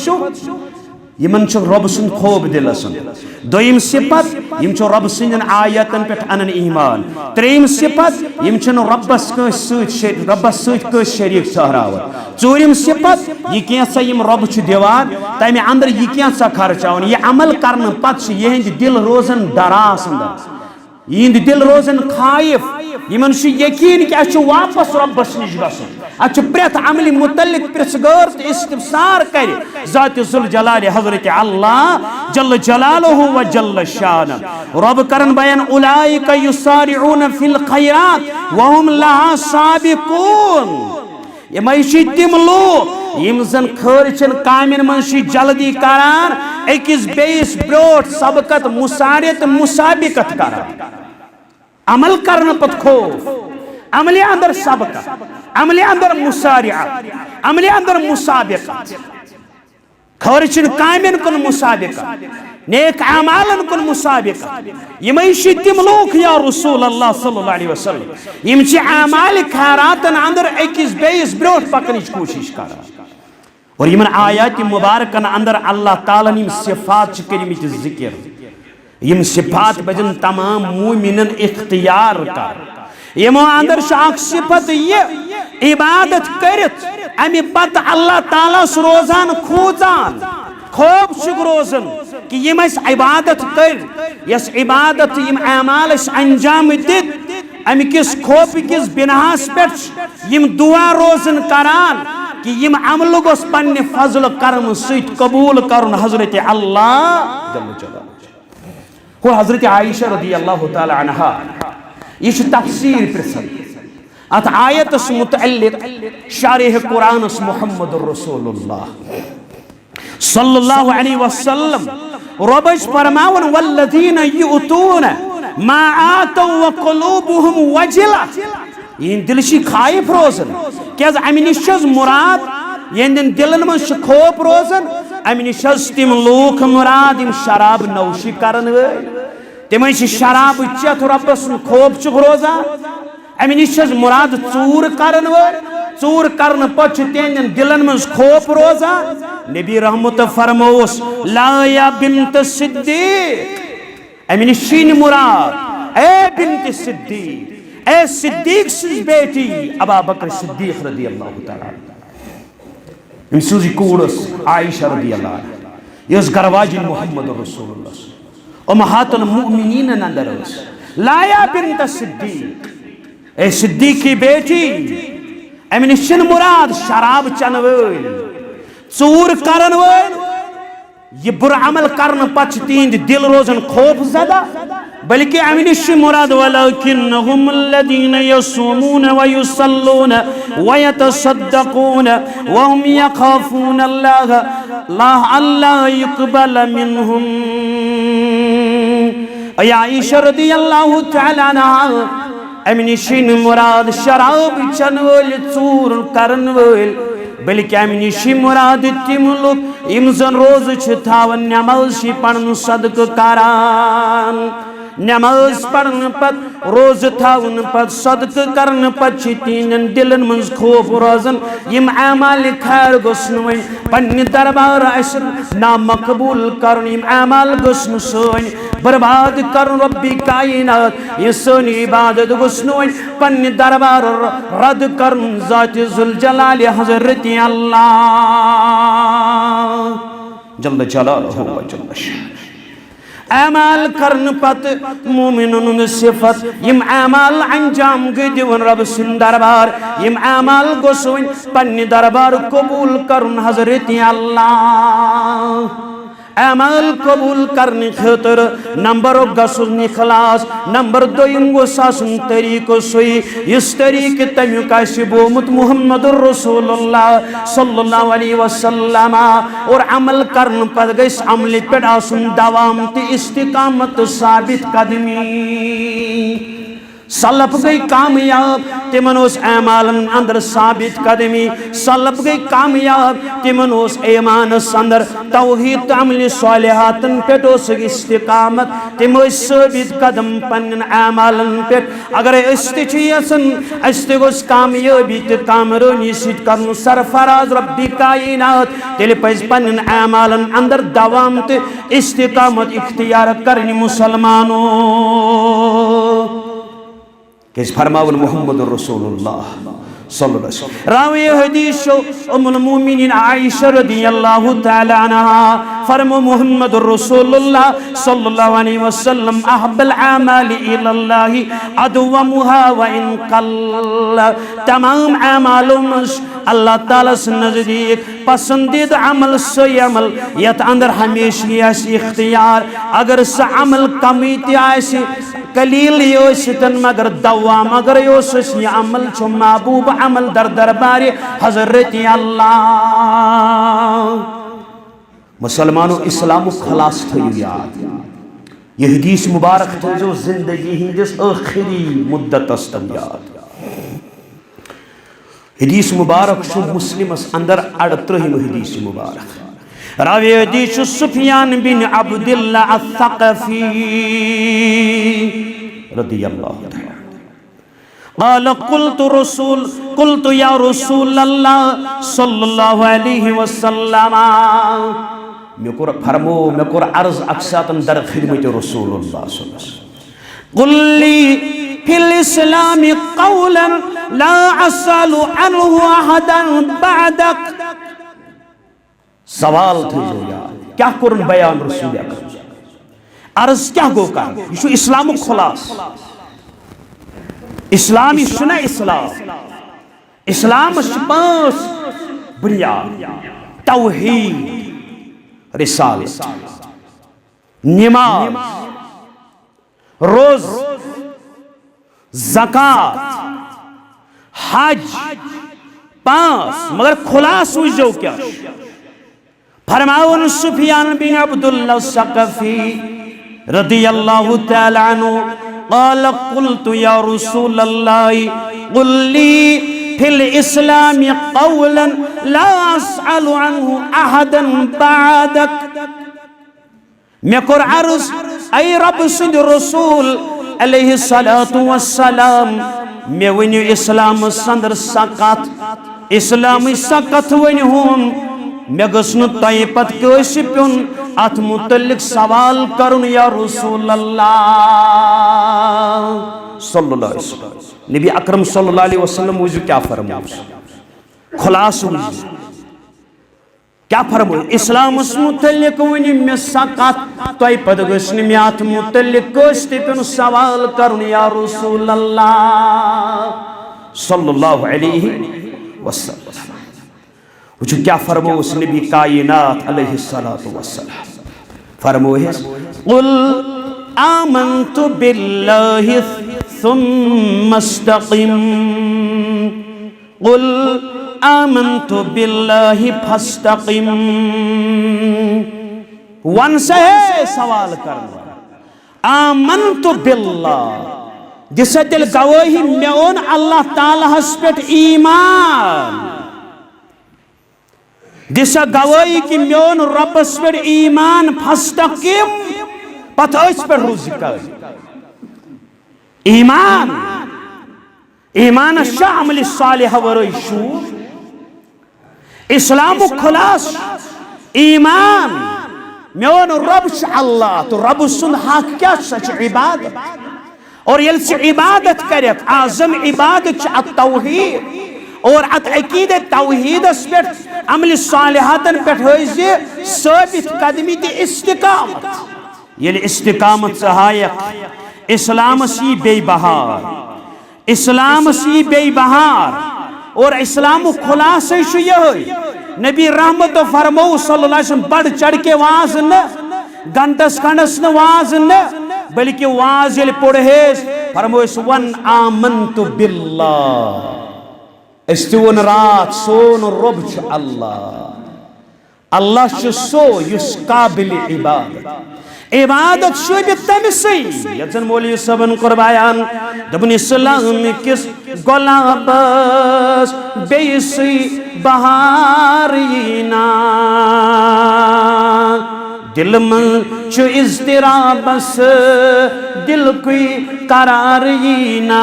यमन रब सुंद खोब दिल दोयम सिफत यम रब सुंदन आयतन पे अनन ईमान। त्रेयम सिफत यम रब्बस रब्बस सत शरीक ठहरावन। चूरिम सिफत यह कैसा यम रब दिवान तमे अंदर यह कैसा खर्चावन। यह अमल करने पत यहंद दिल रोजन डरास अंदर यहंद दिल रोजन खाइफ यमन यकीन कि अस वापस रब्बस निश गसन अच प्रेथ अमल मुतल्लिक प्रिसगर तो इस्तिफसार कर ज़ाति ज़ुल जलाल हज़रत अल्लाह जल्ल जलालुहु व जल्ल शान। रब करन बयान उलाइका युसारिऊन फिल खैरात व हुम लहा साबिकून। यमई तिम लोग यम जन खर्चन कामिन मन जल्दी करान अकिस बेस ब्रोट सबकत मुसारियत मुसाबिकत करान। अमल करन पत खौफ अमले अंदर सबकत अमले अंदर मुसारिया अमले अंदर मुसाबिकत खर्चन कामिन कुन मुसाबिकत नेक अमालन कुन मुसाबिकत। यमई तिम लोग या रसूल अल्लाह सल्लल्लाहु अलैहि वसल्लम यम अमाल खैरातन अंदर अकिस बेस ब्रोट पकन कोशिश करान। और यमन आयात मुबारकन अंदर अल्लाह ताला ने सिफात करिमित जिक्र यम सिफात बजन तमाम मोमिनन इख्तियार कर। यमो अंदर सिफत यह इबादत करत अमि पत अल्लाह ताला रोजान खोजान खौफ रोजन कि यम इबादत कर यस इबादत यम अमाल अंजाम दित अमि किस खौफ किस बिनाहस पे यम दुआ रोजन करान कि यम अमल गोस पन्ने फजल कर्म सत कबूल करन हज़रत अल्लाह जल्ल जलाल। हो हज़रत आयशा रदी अल्लाह ताला अन्हा यह तफसीर प्रसन अत आयतस मुतअल्लिक शारिह कुरान मुहम्मदुर रसूलुल्लाह सल्लल्लाहु अलैहि वसल्लम रबज फरमावन वल्लज़ीना युतून मा आतौ व क़ुलूबुहुम वजिला। इन दिल खाइफ रोजन क्या अमि निश मुराद यहंदन दिलन मन खौफ रोजन अमि निश तिम लूख मुराद यम शराब नौशी करन तिम शराब चेत रब्बस खौफ रोजान अमि निश मुराद चूर करन चूर करन पत तिहंदन दिलन मन खौफ रोजान। नबी रहमत फरमोस ला या बिन्त सिद्दीक अमि निश मुराद ए बिन्त सिद्दीक ए सिद्दीक सिज बेटी अबा बकर सिद्दीक रदी अल्लाह ताला सूजी कूड़स आयशा रदी अल्लाह यस गरवाजिन मोहम्मद रसूलुल्लाह उम्महातुल मुमिनीन अंदर लाया बिन्त सिद्दीक ए सिद्दीक की बेटी अमिन शिन मुराद शराब चन वल चूर करन वल यह बुरा अमल करन पछ तीन दिल रोजन खौफ ज़दा बल्कि अमिनिश मुराद वलकिन्नहुम अल्लज़ीना यसूमून व युसल्लून व यतसद्दक़ून व हुम यख़ाफ़ून अल्लाह युक़बल मिनहुम। आयशा रज़ियल्लाहु तआला अन्हा अमिनिश मुराद शराब चन वल चूर करन वल बल्कि अमिनिश मुराद तिम लोग यम जन रोज थावन नमाज पढ़न सदक करान नमाज पढ़न पत रोज थावन पत सदक करन पत तीन दिलन मन खौफ रोजन यम अमाल खैर गोसन वन पन्ने दरबार ना मकबूल करन यम अमाल गोसन सोन बर्बाद करन रब्बी कायनात ये सोन इबादत गोसन वन पन्ने दरबार रद करन ज़ाति ज़ुल जलाल हज़रत अल्लाह जल्ल जलालुहु व जल्ल शान। अमाल करन पत मोमिनुन सिफत यम अमाल अंजाम गदिवन रब सिन दरबार यम अमाल गोसवन पन्ने दरबार कबूल करन हज़रत अल्लाह। अमाल कबूल करने खतर नंबर गसुन इखलास नंबर दोयम गोसासुन तरीको सोई इस तरीके तमियुक आसिबोमुत मुहम्मदुर रसूलुल्लाह सल्लल्लाहु अलैहि वसल्लम और अमल करन पत गइस अमल पे आसुन दवाम ते इस्तिकामत साबित कदमी सलफ गई कामयाब तिमन उस ऐमालन अंदर साबित कदमी सलफ गई कामयाब तिमन उस ईमानस अंदर तौहीद अमल सालिहातन पे इस्तिकामत तिम साबित कदम पन्न ऐमालन पे अगर अस्त गोस कामयाबी तो कामरानी सित करन सरफराज रब्बी कायनात तेल पज पन्न ऐमालन अंदर दवाम तो इस्तिकामत इख्तियार करनी मुसलमानों किस फरमावन मोहम्मद रसूलुल्लाह सल्लल्लाहु अलैहि वसल्लम रावी हदीस उम्मुल मोमिनीन आयशा रदियल्लाहु तआला अन्हा फरमा मोहम्मद रसूलुल्लाह सल्लल्लाहु अलैहि वसल्लम अहब्बल अमालि इलल्लाहि अदवमुहा व इन कल्ला तमाम अमालों में अल्लाह ताला से नजदीक पसंदीदा अमल सही अमल यत अंदर हमेशा इख्तियार अगर स अमल कमी ते कलील योसितन मगर दवाम अगर योसिस ये अमल छो महबूब अमल दर दरबार हजरत अल्लाह मुसलमानों इस्लाम खलास थो याद ये हदीस मुबारक थो जो जिंदगी हिंदिस आखिरी मुद्दतस तम याद हदीस मुबारक शु मुस्लिमस अंदर 38 हदीस मुबारक रावी हदीस सुफियान बिन अब्दुल्लाह अस-सक़फ़ी रदियल्लाहु तआला क़ाल क़ुल्तु या रसूलल्लाह सल्लल्लाहु अलैहि वसल्लम मैं कुर अर्ज अक्सातन दर खिदमत रसूलुल्लाह सल्लल्लाहु अलैहि वसल्लम क़ुल्ली फिल इस्लाम क़ौलन ला असअलु अन्हु अहदन बअदक सवाल थे जो यार क्या कुरन बयान रसूल अकरम अर्ज क्या गो कर यह इस्लाम खुलास इस्लाम यह इस्लाम पांच बुनियाद तौहीद रिसालत नमाज रोज ज़कात हज पांच मगर खुलास हुई जो क्या फरमावन सुफियान बिन अब्दुल्लाह अस-सक़फ़ी रदियल्लाहु तआला अन्हु क़ाल क़ुल्तु या रसूलल्लाह क़ुल ली फिल इस्लाम क़ौलन ला असअलु अन्हु अहदन बअदक मैं कुर अर्ज ऐ रब सुद रसूल अलैहि सलातु वस्सलाम मैं वनि इस्लाम संदर सकत इस्लाम सकत वनि होन मैं गसन तय पत कैसे प्युन अत मुतल्लिक सवाल करुन या रसूल अल्लाह सल्लल्लाहु अलैहि वसल्लम नबी अकरम सल्लल्लाहु अलैहि वसल्लम मुझे क्या फरमाओ खुलास क्या फरमाओ इस्लाम मुतल्लिक वनि में सकत तय पत गसन में अत मुतल्लिक कैसे प्युन सवाल करुन या रसूल अल्लाह सल्लल्लाहु अलैहि वसल्लम वो क्या फरमो उस नबी कायनात अलैहिस्सलातु वस्सलाम फरमो है कुल आमन्तु बिल्लाहि सुम्मा इस्तक़िम कुल आमन्तु बिल्लाहि फस्तक़िम वन से सवाल करना आमन्तु बिल्लाह जिसे दिल गवाही में ओन अल्लाह ताला हस पे ईमान दिशा गवाही कि मेन रब्बस पे ईमान फस्तक़िम पता इस पर रोज़ी कर ईमान ईमान शामिल सालिह वरशू इस्लाम खुलास ईमान मेन रब अल्लाह तो रब सुन हक क्या सच इबादत और ये इबादत करे आज़म इबादत तौहीद और अत अकीद तौहीदस पे अमल सालिहातन पे साबित कदमी ते इस्तिकामत ये इस्तिकामत सहायक इस्लाम सी बेबहार इस्लाम सी बेबहार और इस्लाम खुलास नबी रहमत फरमो सल्लल्लाहु अलैहि वसल्लम बढ़ चढ़ के वाज न गंटस खंडस न वाज न बल्कि वाज ये पढ़े फरमो वन आमन्तु बिल्लाह इस्तवन रात सोन रब अल्लाह अल्लाह सो युस काबिल इबादत इबादत शोबित तमिसै यजन मौलवी सबन कर बयान दबन इस्लाम किस गुलाबस बेसै बहार यीना दिल मन छु इज़्तिराबस दिल कोई करार यीना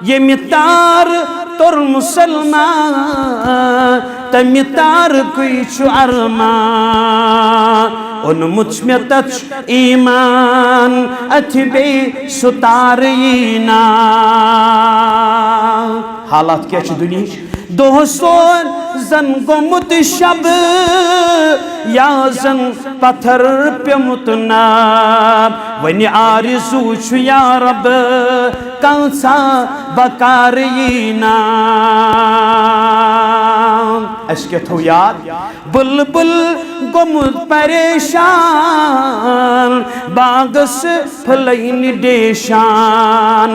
ये मितार तोर मुसलमान तमितार कोई छु अरमा उन मुझ में तच ईमान अथबे सुतार यीना हालात क्या छु दुनिया दोस्तों जन गोमुत शब या जन पत्थर पे मुतना वनी आरज़ू छु या रब कंसा बकार यीना अस्के थो याद बुलबुल गोमुत परेशान बागस फलैन देशान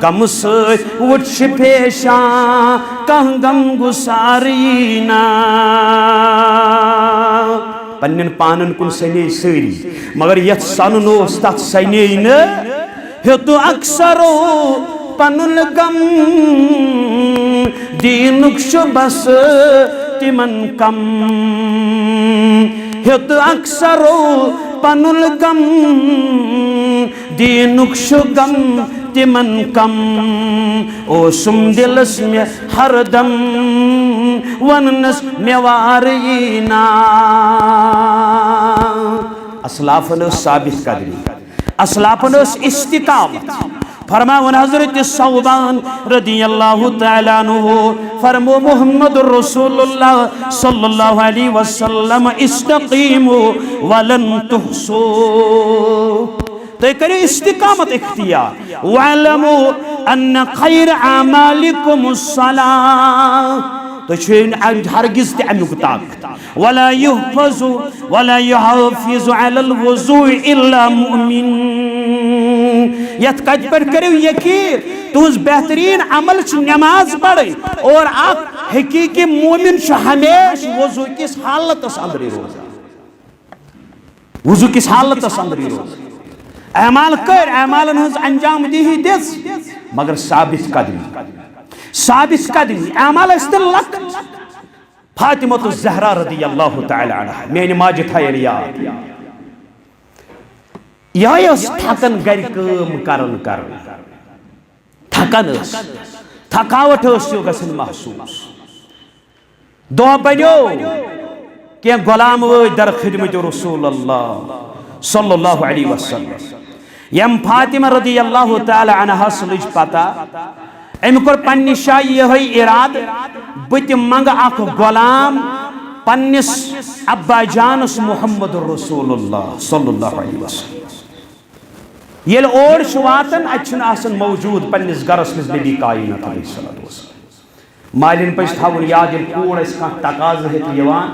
गम सत उठ पेशान कह गम गुसार यीना पन्न पानन कुन सने सरी मगर यथ सन ओस तथ सने न हेतु अक्सरो पनुल गम दीनुक बस तिमन कम हेतु अक्सरो पनुल गम दीनुक गम तिमन कम ओ सुम दिलस में हरदम वनस मेवार यीना असलाफन साबित कदरी असलाफन इस्तिकामत फरमावन हजरत सौबान रदियल्लाहु तआला अन्हु फरमो मुहम्मदुर रसूलुल्लाह सल्लल्लाहु अलैहि वसल्लम इस्तकीमु वलन तुहसू तो करो इस्तिकामत इख्तियार वअलमु अन्न खैर अमालिकुमुस्सलाह तो हरगिज तमुक ताकत वला युहफिज़ु अलल वुज़ू इल्ला मुमिन यथ कत पर करो यकीन तुज बेहतरीन अमल नमाज पढ़े और आप हकीकी मोमिन हमेश वुज़ू किस हालत अंदर रोजा वुज़ू किस हालत अंदर रोजा अमाल कर अमालन हज अंजाम दी दिस मगर साबित कदमी अमाल लक फातिमतु ज़हरा रदियल्लाहु तआला अन्हा मेन माजिद था याद यह थकन गर काम कर थकन थकावट गसन महसूस दह बनो क्या गुलाम वो दर खिदमत रसूलुल्लाह सल्लल्लाहु अलैहि वसल्लम यम फातिमा रदियल्लाहु तआला अन्हा लज पता अम कोर पन्नि शाह यह इराद बत मंग अख गुलाम पन्निस अब्बा जानस मुहम्मद रसूलुल्लाह सल्लल्लाहु अलैहि वसल्लम ये और वातन अन मौजूद पन्निस गरस में नबी कायनात अलैहिस्सलातु वस्सलाम मालिन पज थावन याद ये कूड़ तकाज हेतुवान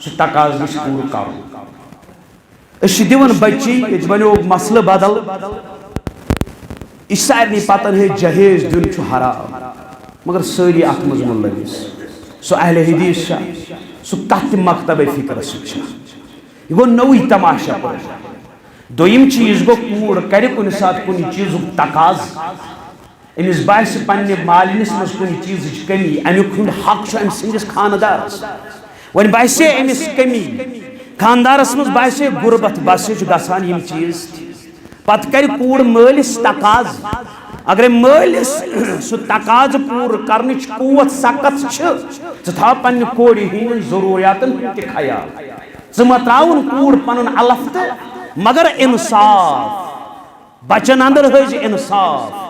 सह तकाज पूर कर दिवन बच्ची बनो मसल बदल यह सारे पतन है जहेज दिन हराम मगर सारी अत मज मुलविस सह अहले हदीस सह कत मकतब फिक्र सह गो नई तमाशा दोयम चीज गो कूड़ कर कुन सात कुन चीज तकाज अमिस बास पन्ने मालिनस मज कुन चीज कमी अमुक हक अम सिंदिस खानदारस वन बासे अमिस कमी खानदारस मज बासे गुरबत बासे गसान यम चीज पत कर कूड़ मालिस तकाज अगर मालिस सह तकाज पूर करने कुवत सकत था पन्ने कोड़ हिंद जरूरियातन ख्याल मा त्राउन कूड़ पन अलफ तो मगर इंसाफ बचन अंदर हज इंसाफ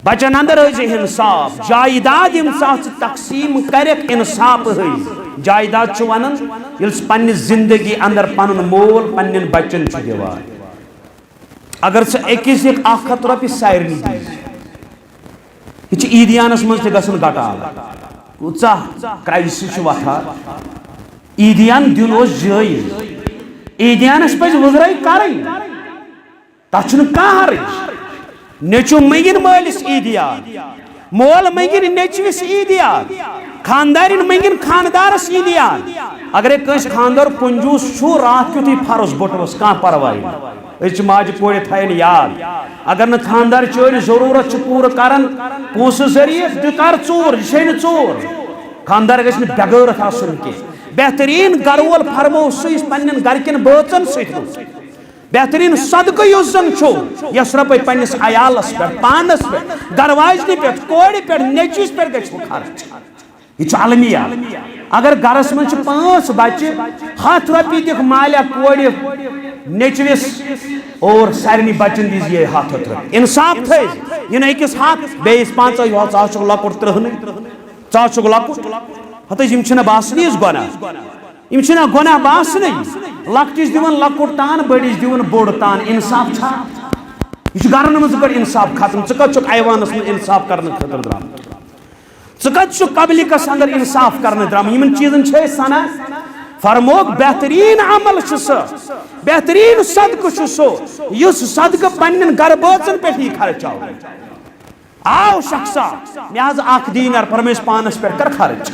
बचन अंदर हज इंसाफ जायदाद इंसाफ तकसीम कर इंसाफ हज जायदाद वन पन्ने जिंदगी अंदर पन मोल पन्न बचन दिवान अगर सह अकिस अख रोपि सारे दी यह ईदियानस मज गसन गटाल कूचा क्राइसिस वथान ईदियान दिन जायज ईदियानस पज वजराई कर तथ कह हर्ज नेचु मगिन मालिस ईदियान मोल मंगिन नेचविस ईदियात खानदारिन मंगिन खानदारस ईदियात अगर कस खानदार कंजूस छु रात क्युथी फरस बटवस का परवाई अच माज कोड़ थैन याद अगर न खानदार चोर जरूरत पूर करन पोस जरिए कर चोर शेन चोर खानदार गस बेगैरत आसन के बेहतरीन गरवल फरमो सु पन्न गरकिन बचन सत बेहतरीन सदक यस रपे पन्निस अयालस पे पानस पे दरवाजन पे कोड़ पे नेचिस पे गो खर्च यह अलमिया अगर गरस मज 5 बच्चे 100 रपी दिख मालिया कोड़ नेचविस और सारे बच्चन दीज ये 100 रपी इंसाफ थे यह अकिस 100 बेस 5 लकुट 3 लकुट हत बासन गुना यम गुना बासन लकटिस दिवन लकुट तान बड़िस दिवन बोड़ तान इंसाफ छा यह गरन मज कर इंसाफ खत्म कत ऐवानस में इंसाफ करने खतर द्राम कत पब्लिकस अंदर इंसाफ करने द्राम इन चीजन सना फरमोक बेहतरीन अमल बेहतरीन सदक सो सदक पन्न गर बचन पे ही खर्चाव आओ शख्सा मेज अख दीनार परमेश पानस पे कर खर्च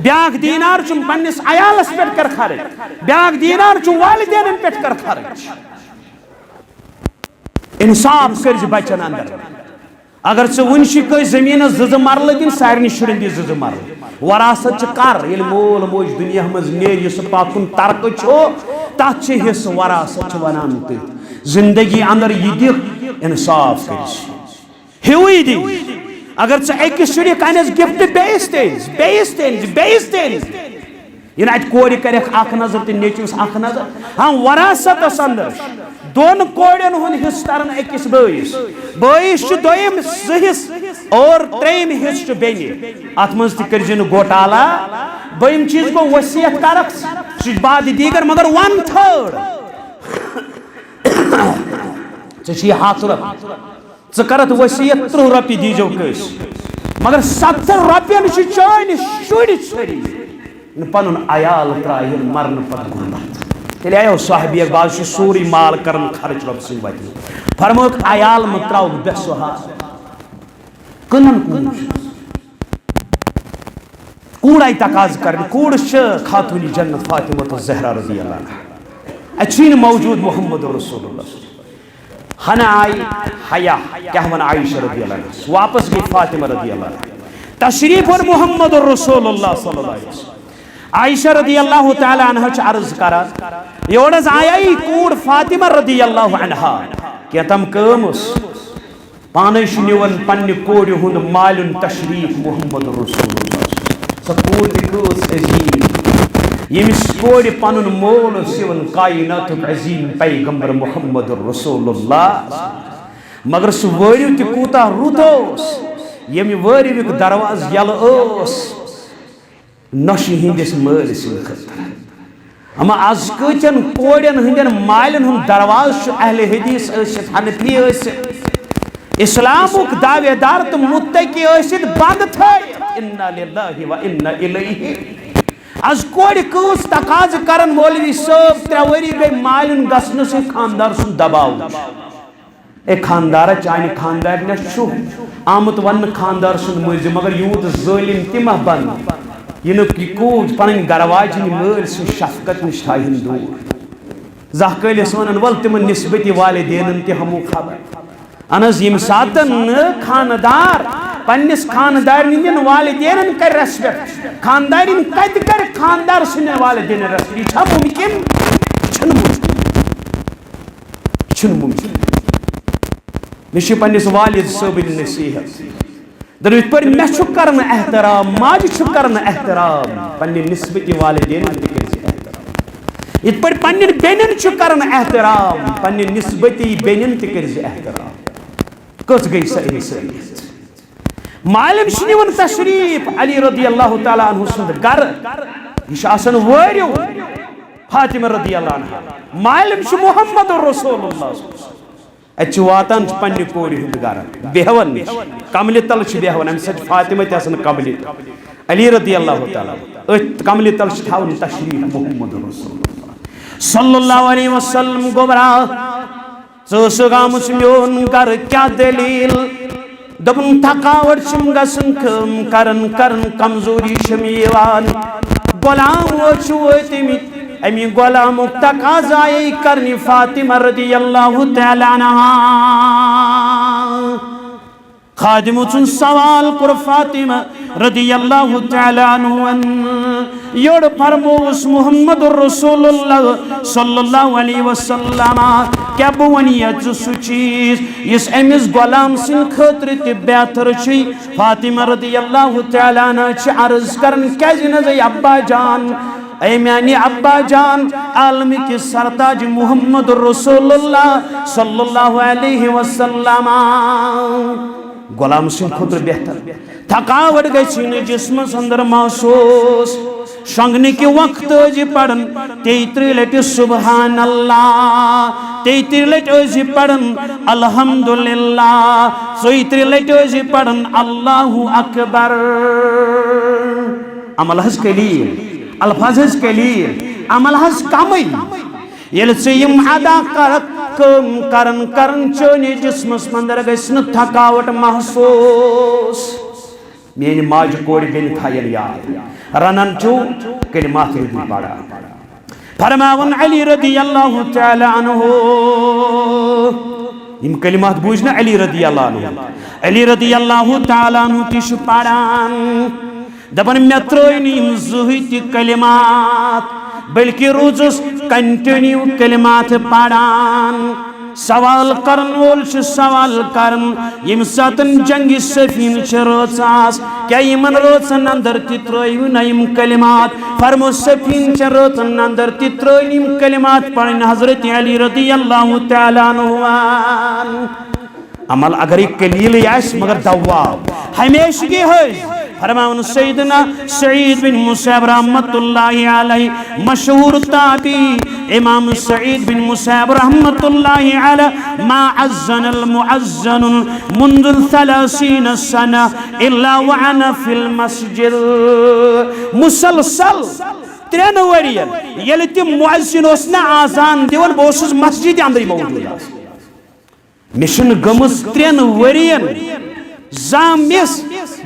ब्याक दीनार चुम पन्निस अयालस पे कर खर्च ब्याक दीनार चुम वालिदैन पे कर खर्च इंसाफ कर बचन अंदर अगर चे वन जमीन 2 मरल दिन सारे शुरन दी 2 मरल वरासत कर ये मोल मोज दुनिया मज नेर पाकुन तर्क तथ हिस्स वरासत वनान जिंदगी अंदर यह दिख इंसाफ कर हिवी दी अगर चे अकिस शुर कनस गिफ्ट बेस इन अत कोर कर नजर तो नेचुस नजर हाँ वरासत अंदर 2 कोड़न हुन हिस्स तरन अकिस बयस दोयम 2 हिस्स और 3 हिस्स बेनि अत मज तर्जन घोटाला बयम चीज गो वसीयत करक बाद दीगर मगर 1/3 चे 100 रपी करत वसीयत 30 रपी दीजो कस मगर 70 रपियन चान शुर पन अयाल त्राय मरन पे तेल आयो साहबी बाज सोरी माल कर खर्च रब सो वत फरमोक अयाल मत त्राव बेसहा कनन कूड़ाई तकाज कर कूड़ खातून जन्नत फातिमा ज़हरा रज़ी अल्लाह अन्हा अच्छी मौजूद मोहम्मद रसूलुल्लाह हना आई हया क्या वन आयशा रज़ी अल्लाह अन्हा वापस गई फातिमा रज़ी अल्लाह अन्हा तशरीफ और मोहम्मद रसूलुल्लाह सल्लल्लाहु अलैहि वसल्लम आयशा रज़ी अल्लाह तआला अन्हा अर्ज करा योड़स आई कूड़ फातिमा रज़ी अल्लाह अन्हा क्या तम कमस पाने निवन पन्ने कोड़ हुंद मालुन तशरीफ मोहम्मद रसूलुल्लाह सपूत अजीम यमिस कोड़ पनुन मोल सिवन कायनात अजीम पैगंबर मोहम्मद रसूलुल्लाह मगर सु वरियो त कूता रुतोस यमि वरियो दरवाज यल ओस नशि हिंदिस मल सिन खतर अमा आज कचन कोड़न हंदन मालन हुन दरवाज अहले हदीस हनफी इस्लामुक दावेदार तो मुत्तकी बंद थे इन्ना लिल्लाहि व इन्ना इलैहि आज कोड़ कस तकाज करन मौलवी सब 3 वरी गई मालन गसन से खानदार सुन दबाव ए खानदार चाने खानदार न छु आमत वन खानदार सुन मुज मगर यूत जालिम तिमा बन यन की कूज पन गरवाजन मल सु शफकत निश थाइन दूर जहकलिस वन वल तिम निस्बती वालिदैन ते हमू खबर अनस यम सातन खानदार पन्निस खानदार निन वालिदैन कर रेस्पेक्ट खानदारिन कद कर खानदार सुन वालिदैन रेस्पेक्ट छ मुमकिन छन मुमकिन मिश पन्निस वालिद सबन नसीहत दर इत पर मे छु करन एहतराम माज छु करन एहतराम पन्नि निस्बती वालिदैन ते कर एहतराम इत पर पन्नि बेनन छु करन एहतराम पन्नि निस्बती बेनन ते कर एहतराम कस गई सही सही मालिम शनिवन तशरीफ अली रदी अल्लाह ताला अन्हु सुंद घर यशन वरियो फातिमा रदी अल्लाह अन्हा मालिम श मोहम्मद रसूलुल्लाह अच वातान पन्ने कोड़ हुंद घर बेहवन कमल तल बेहवन अम सच फातिमा तसन कमल अली रदी अल्लाह ताला कमल तल थावन तशरीफ मोहम्मद रसूलुल्लाह सल्लल्लाहु अलैहि वसल्लम गोबरा सोसगाम मोन घर क्या दलील दपन थकावट छिम गसन कम करन करन कमजोरी छिम यवान गुलाम वो तमि अमी गुलाम तकाज़ाए करनी फातिमा रदियल्लाहु तआला अन्हा खादिम सुन सवाल कर फातिमा रदियल्लाहु तआला अन्हुन योड़ फरमोस मुहम्मद रसूलुल्लाह सल्लल्लाहु अलैहि वसल्लम क्या बुवनियत सु चीज इस अमिस गुलाम सिन खतर ते बेहतर छी फातिमा रदियल्लाहु तआला अन्हा छ अर्ज करन क्या न अब्बा जान ऐ म्यानी अब्बा जान आलम के सरताज मुहम्मद रसूलुल्लाह सल्लल्लाहु अलैहि वसल्लम गुलाम सिंह खुद बेहतर थकावट गई जिस्म अंदर महसूस शंगने के वक्त पढ़न 33 लट सुबहान अल्लाह 33 लट पढ़न अल्हम्दुलिल्लाह 33 लट पढ़न अल्लाहु अकबर अमल हज कलील अल्फाज हज कलील अमल हज कमई ये अदा करन करन चोनी जिस्मस मंदर गई थकावट महसूस मेन माज कोड़ बेन थायल याद रनन चू कलिमात पड़ा फरमावन अली रदियल्लाहु तआला अन्हु इम कलिमात बूझना अली रदियल्लाहु तआला अन्हु तिश पड़ान दपन मे त्रोयन इम जुहित कलिमात बल्कि रोजस कंटिन्यू कलिमात पड़ान सवाल करन वोल सवाल करन यम सातन जंगी सफीन रोचास क्या यमन रोचन अंदर त्रोयु नयम कलिमात फरमो सफीन रोचन अंदर त्रोयम कलिमात पढ़न हजरत अली रदियल्लाहु तआला अन्हु अमल अगर कलील आस मगर दवाब हमेशगी है फरमावन सैयदना सईद बिन मुसैब रहमतुल्लाहि अलैहि मशहूर ताबी इमाम सईद बिन मुसैब रहमतुल्लाहि अलैहि मा अज़्ज़नल मुअज़्ज़न मुंज़ 30 सना इल्ला व अना फिल मस्जिद मुसलसल 3 वरियन येल तिम मुअज़्ज़िन ओस न आज़ान दिवन बोसुस मस्जिद अंदर मौजूद मिशन गमस 3 वरियन जामिस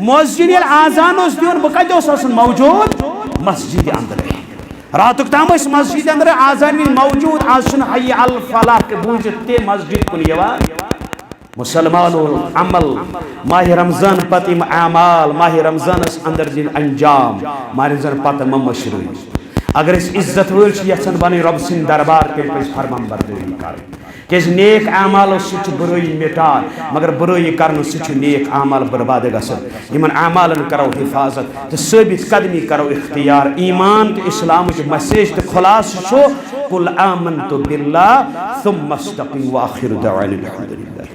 मुअज़्ज़िन आज़ान दिवन बकत मौजूद मस्जिद अंदर रातुक ताम मस्जिद अंदर आज़ान मौजूद आज हय अल फलाह के बूझित ते मस्जिद कुन यवान मुसलमानों अमल माह रमजान पत अमाल माह रमजान अंदर दिन अंजाम माह रमजान पत मशरू अगर इज्जत वल यन बन रब सिंद दरबार पे फरमान बरदरी कर क्या नेक अमाल बुराई मिटान मगर बुराई कर नेक अमाल बर्बाद गन अमालन करो हिफाजत तो साबित कदमी करो इख्तियार ईमान तो इस्लाम मैसेज तो खुलास कुल आमन्तु बिल्लाह सुम्मा इस्तक़ीमू व आखिरु दअवाना अल्हम्दुलिल्लाह।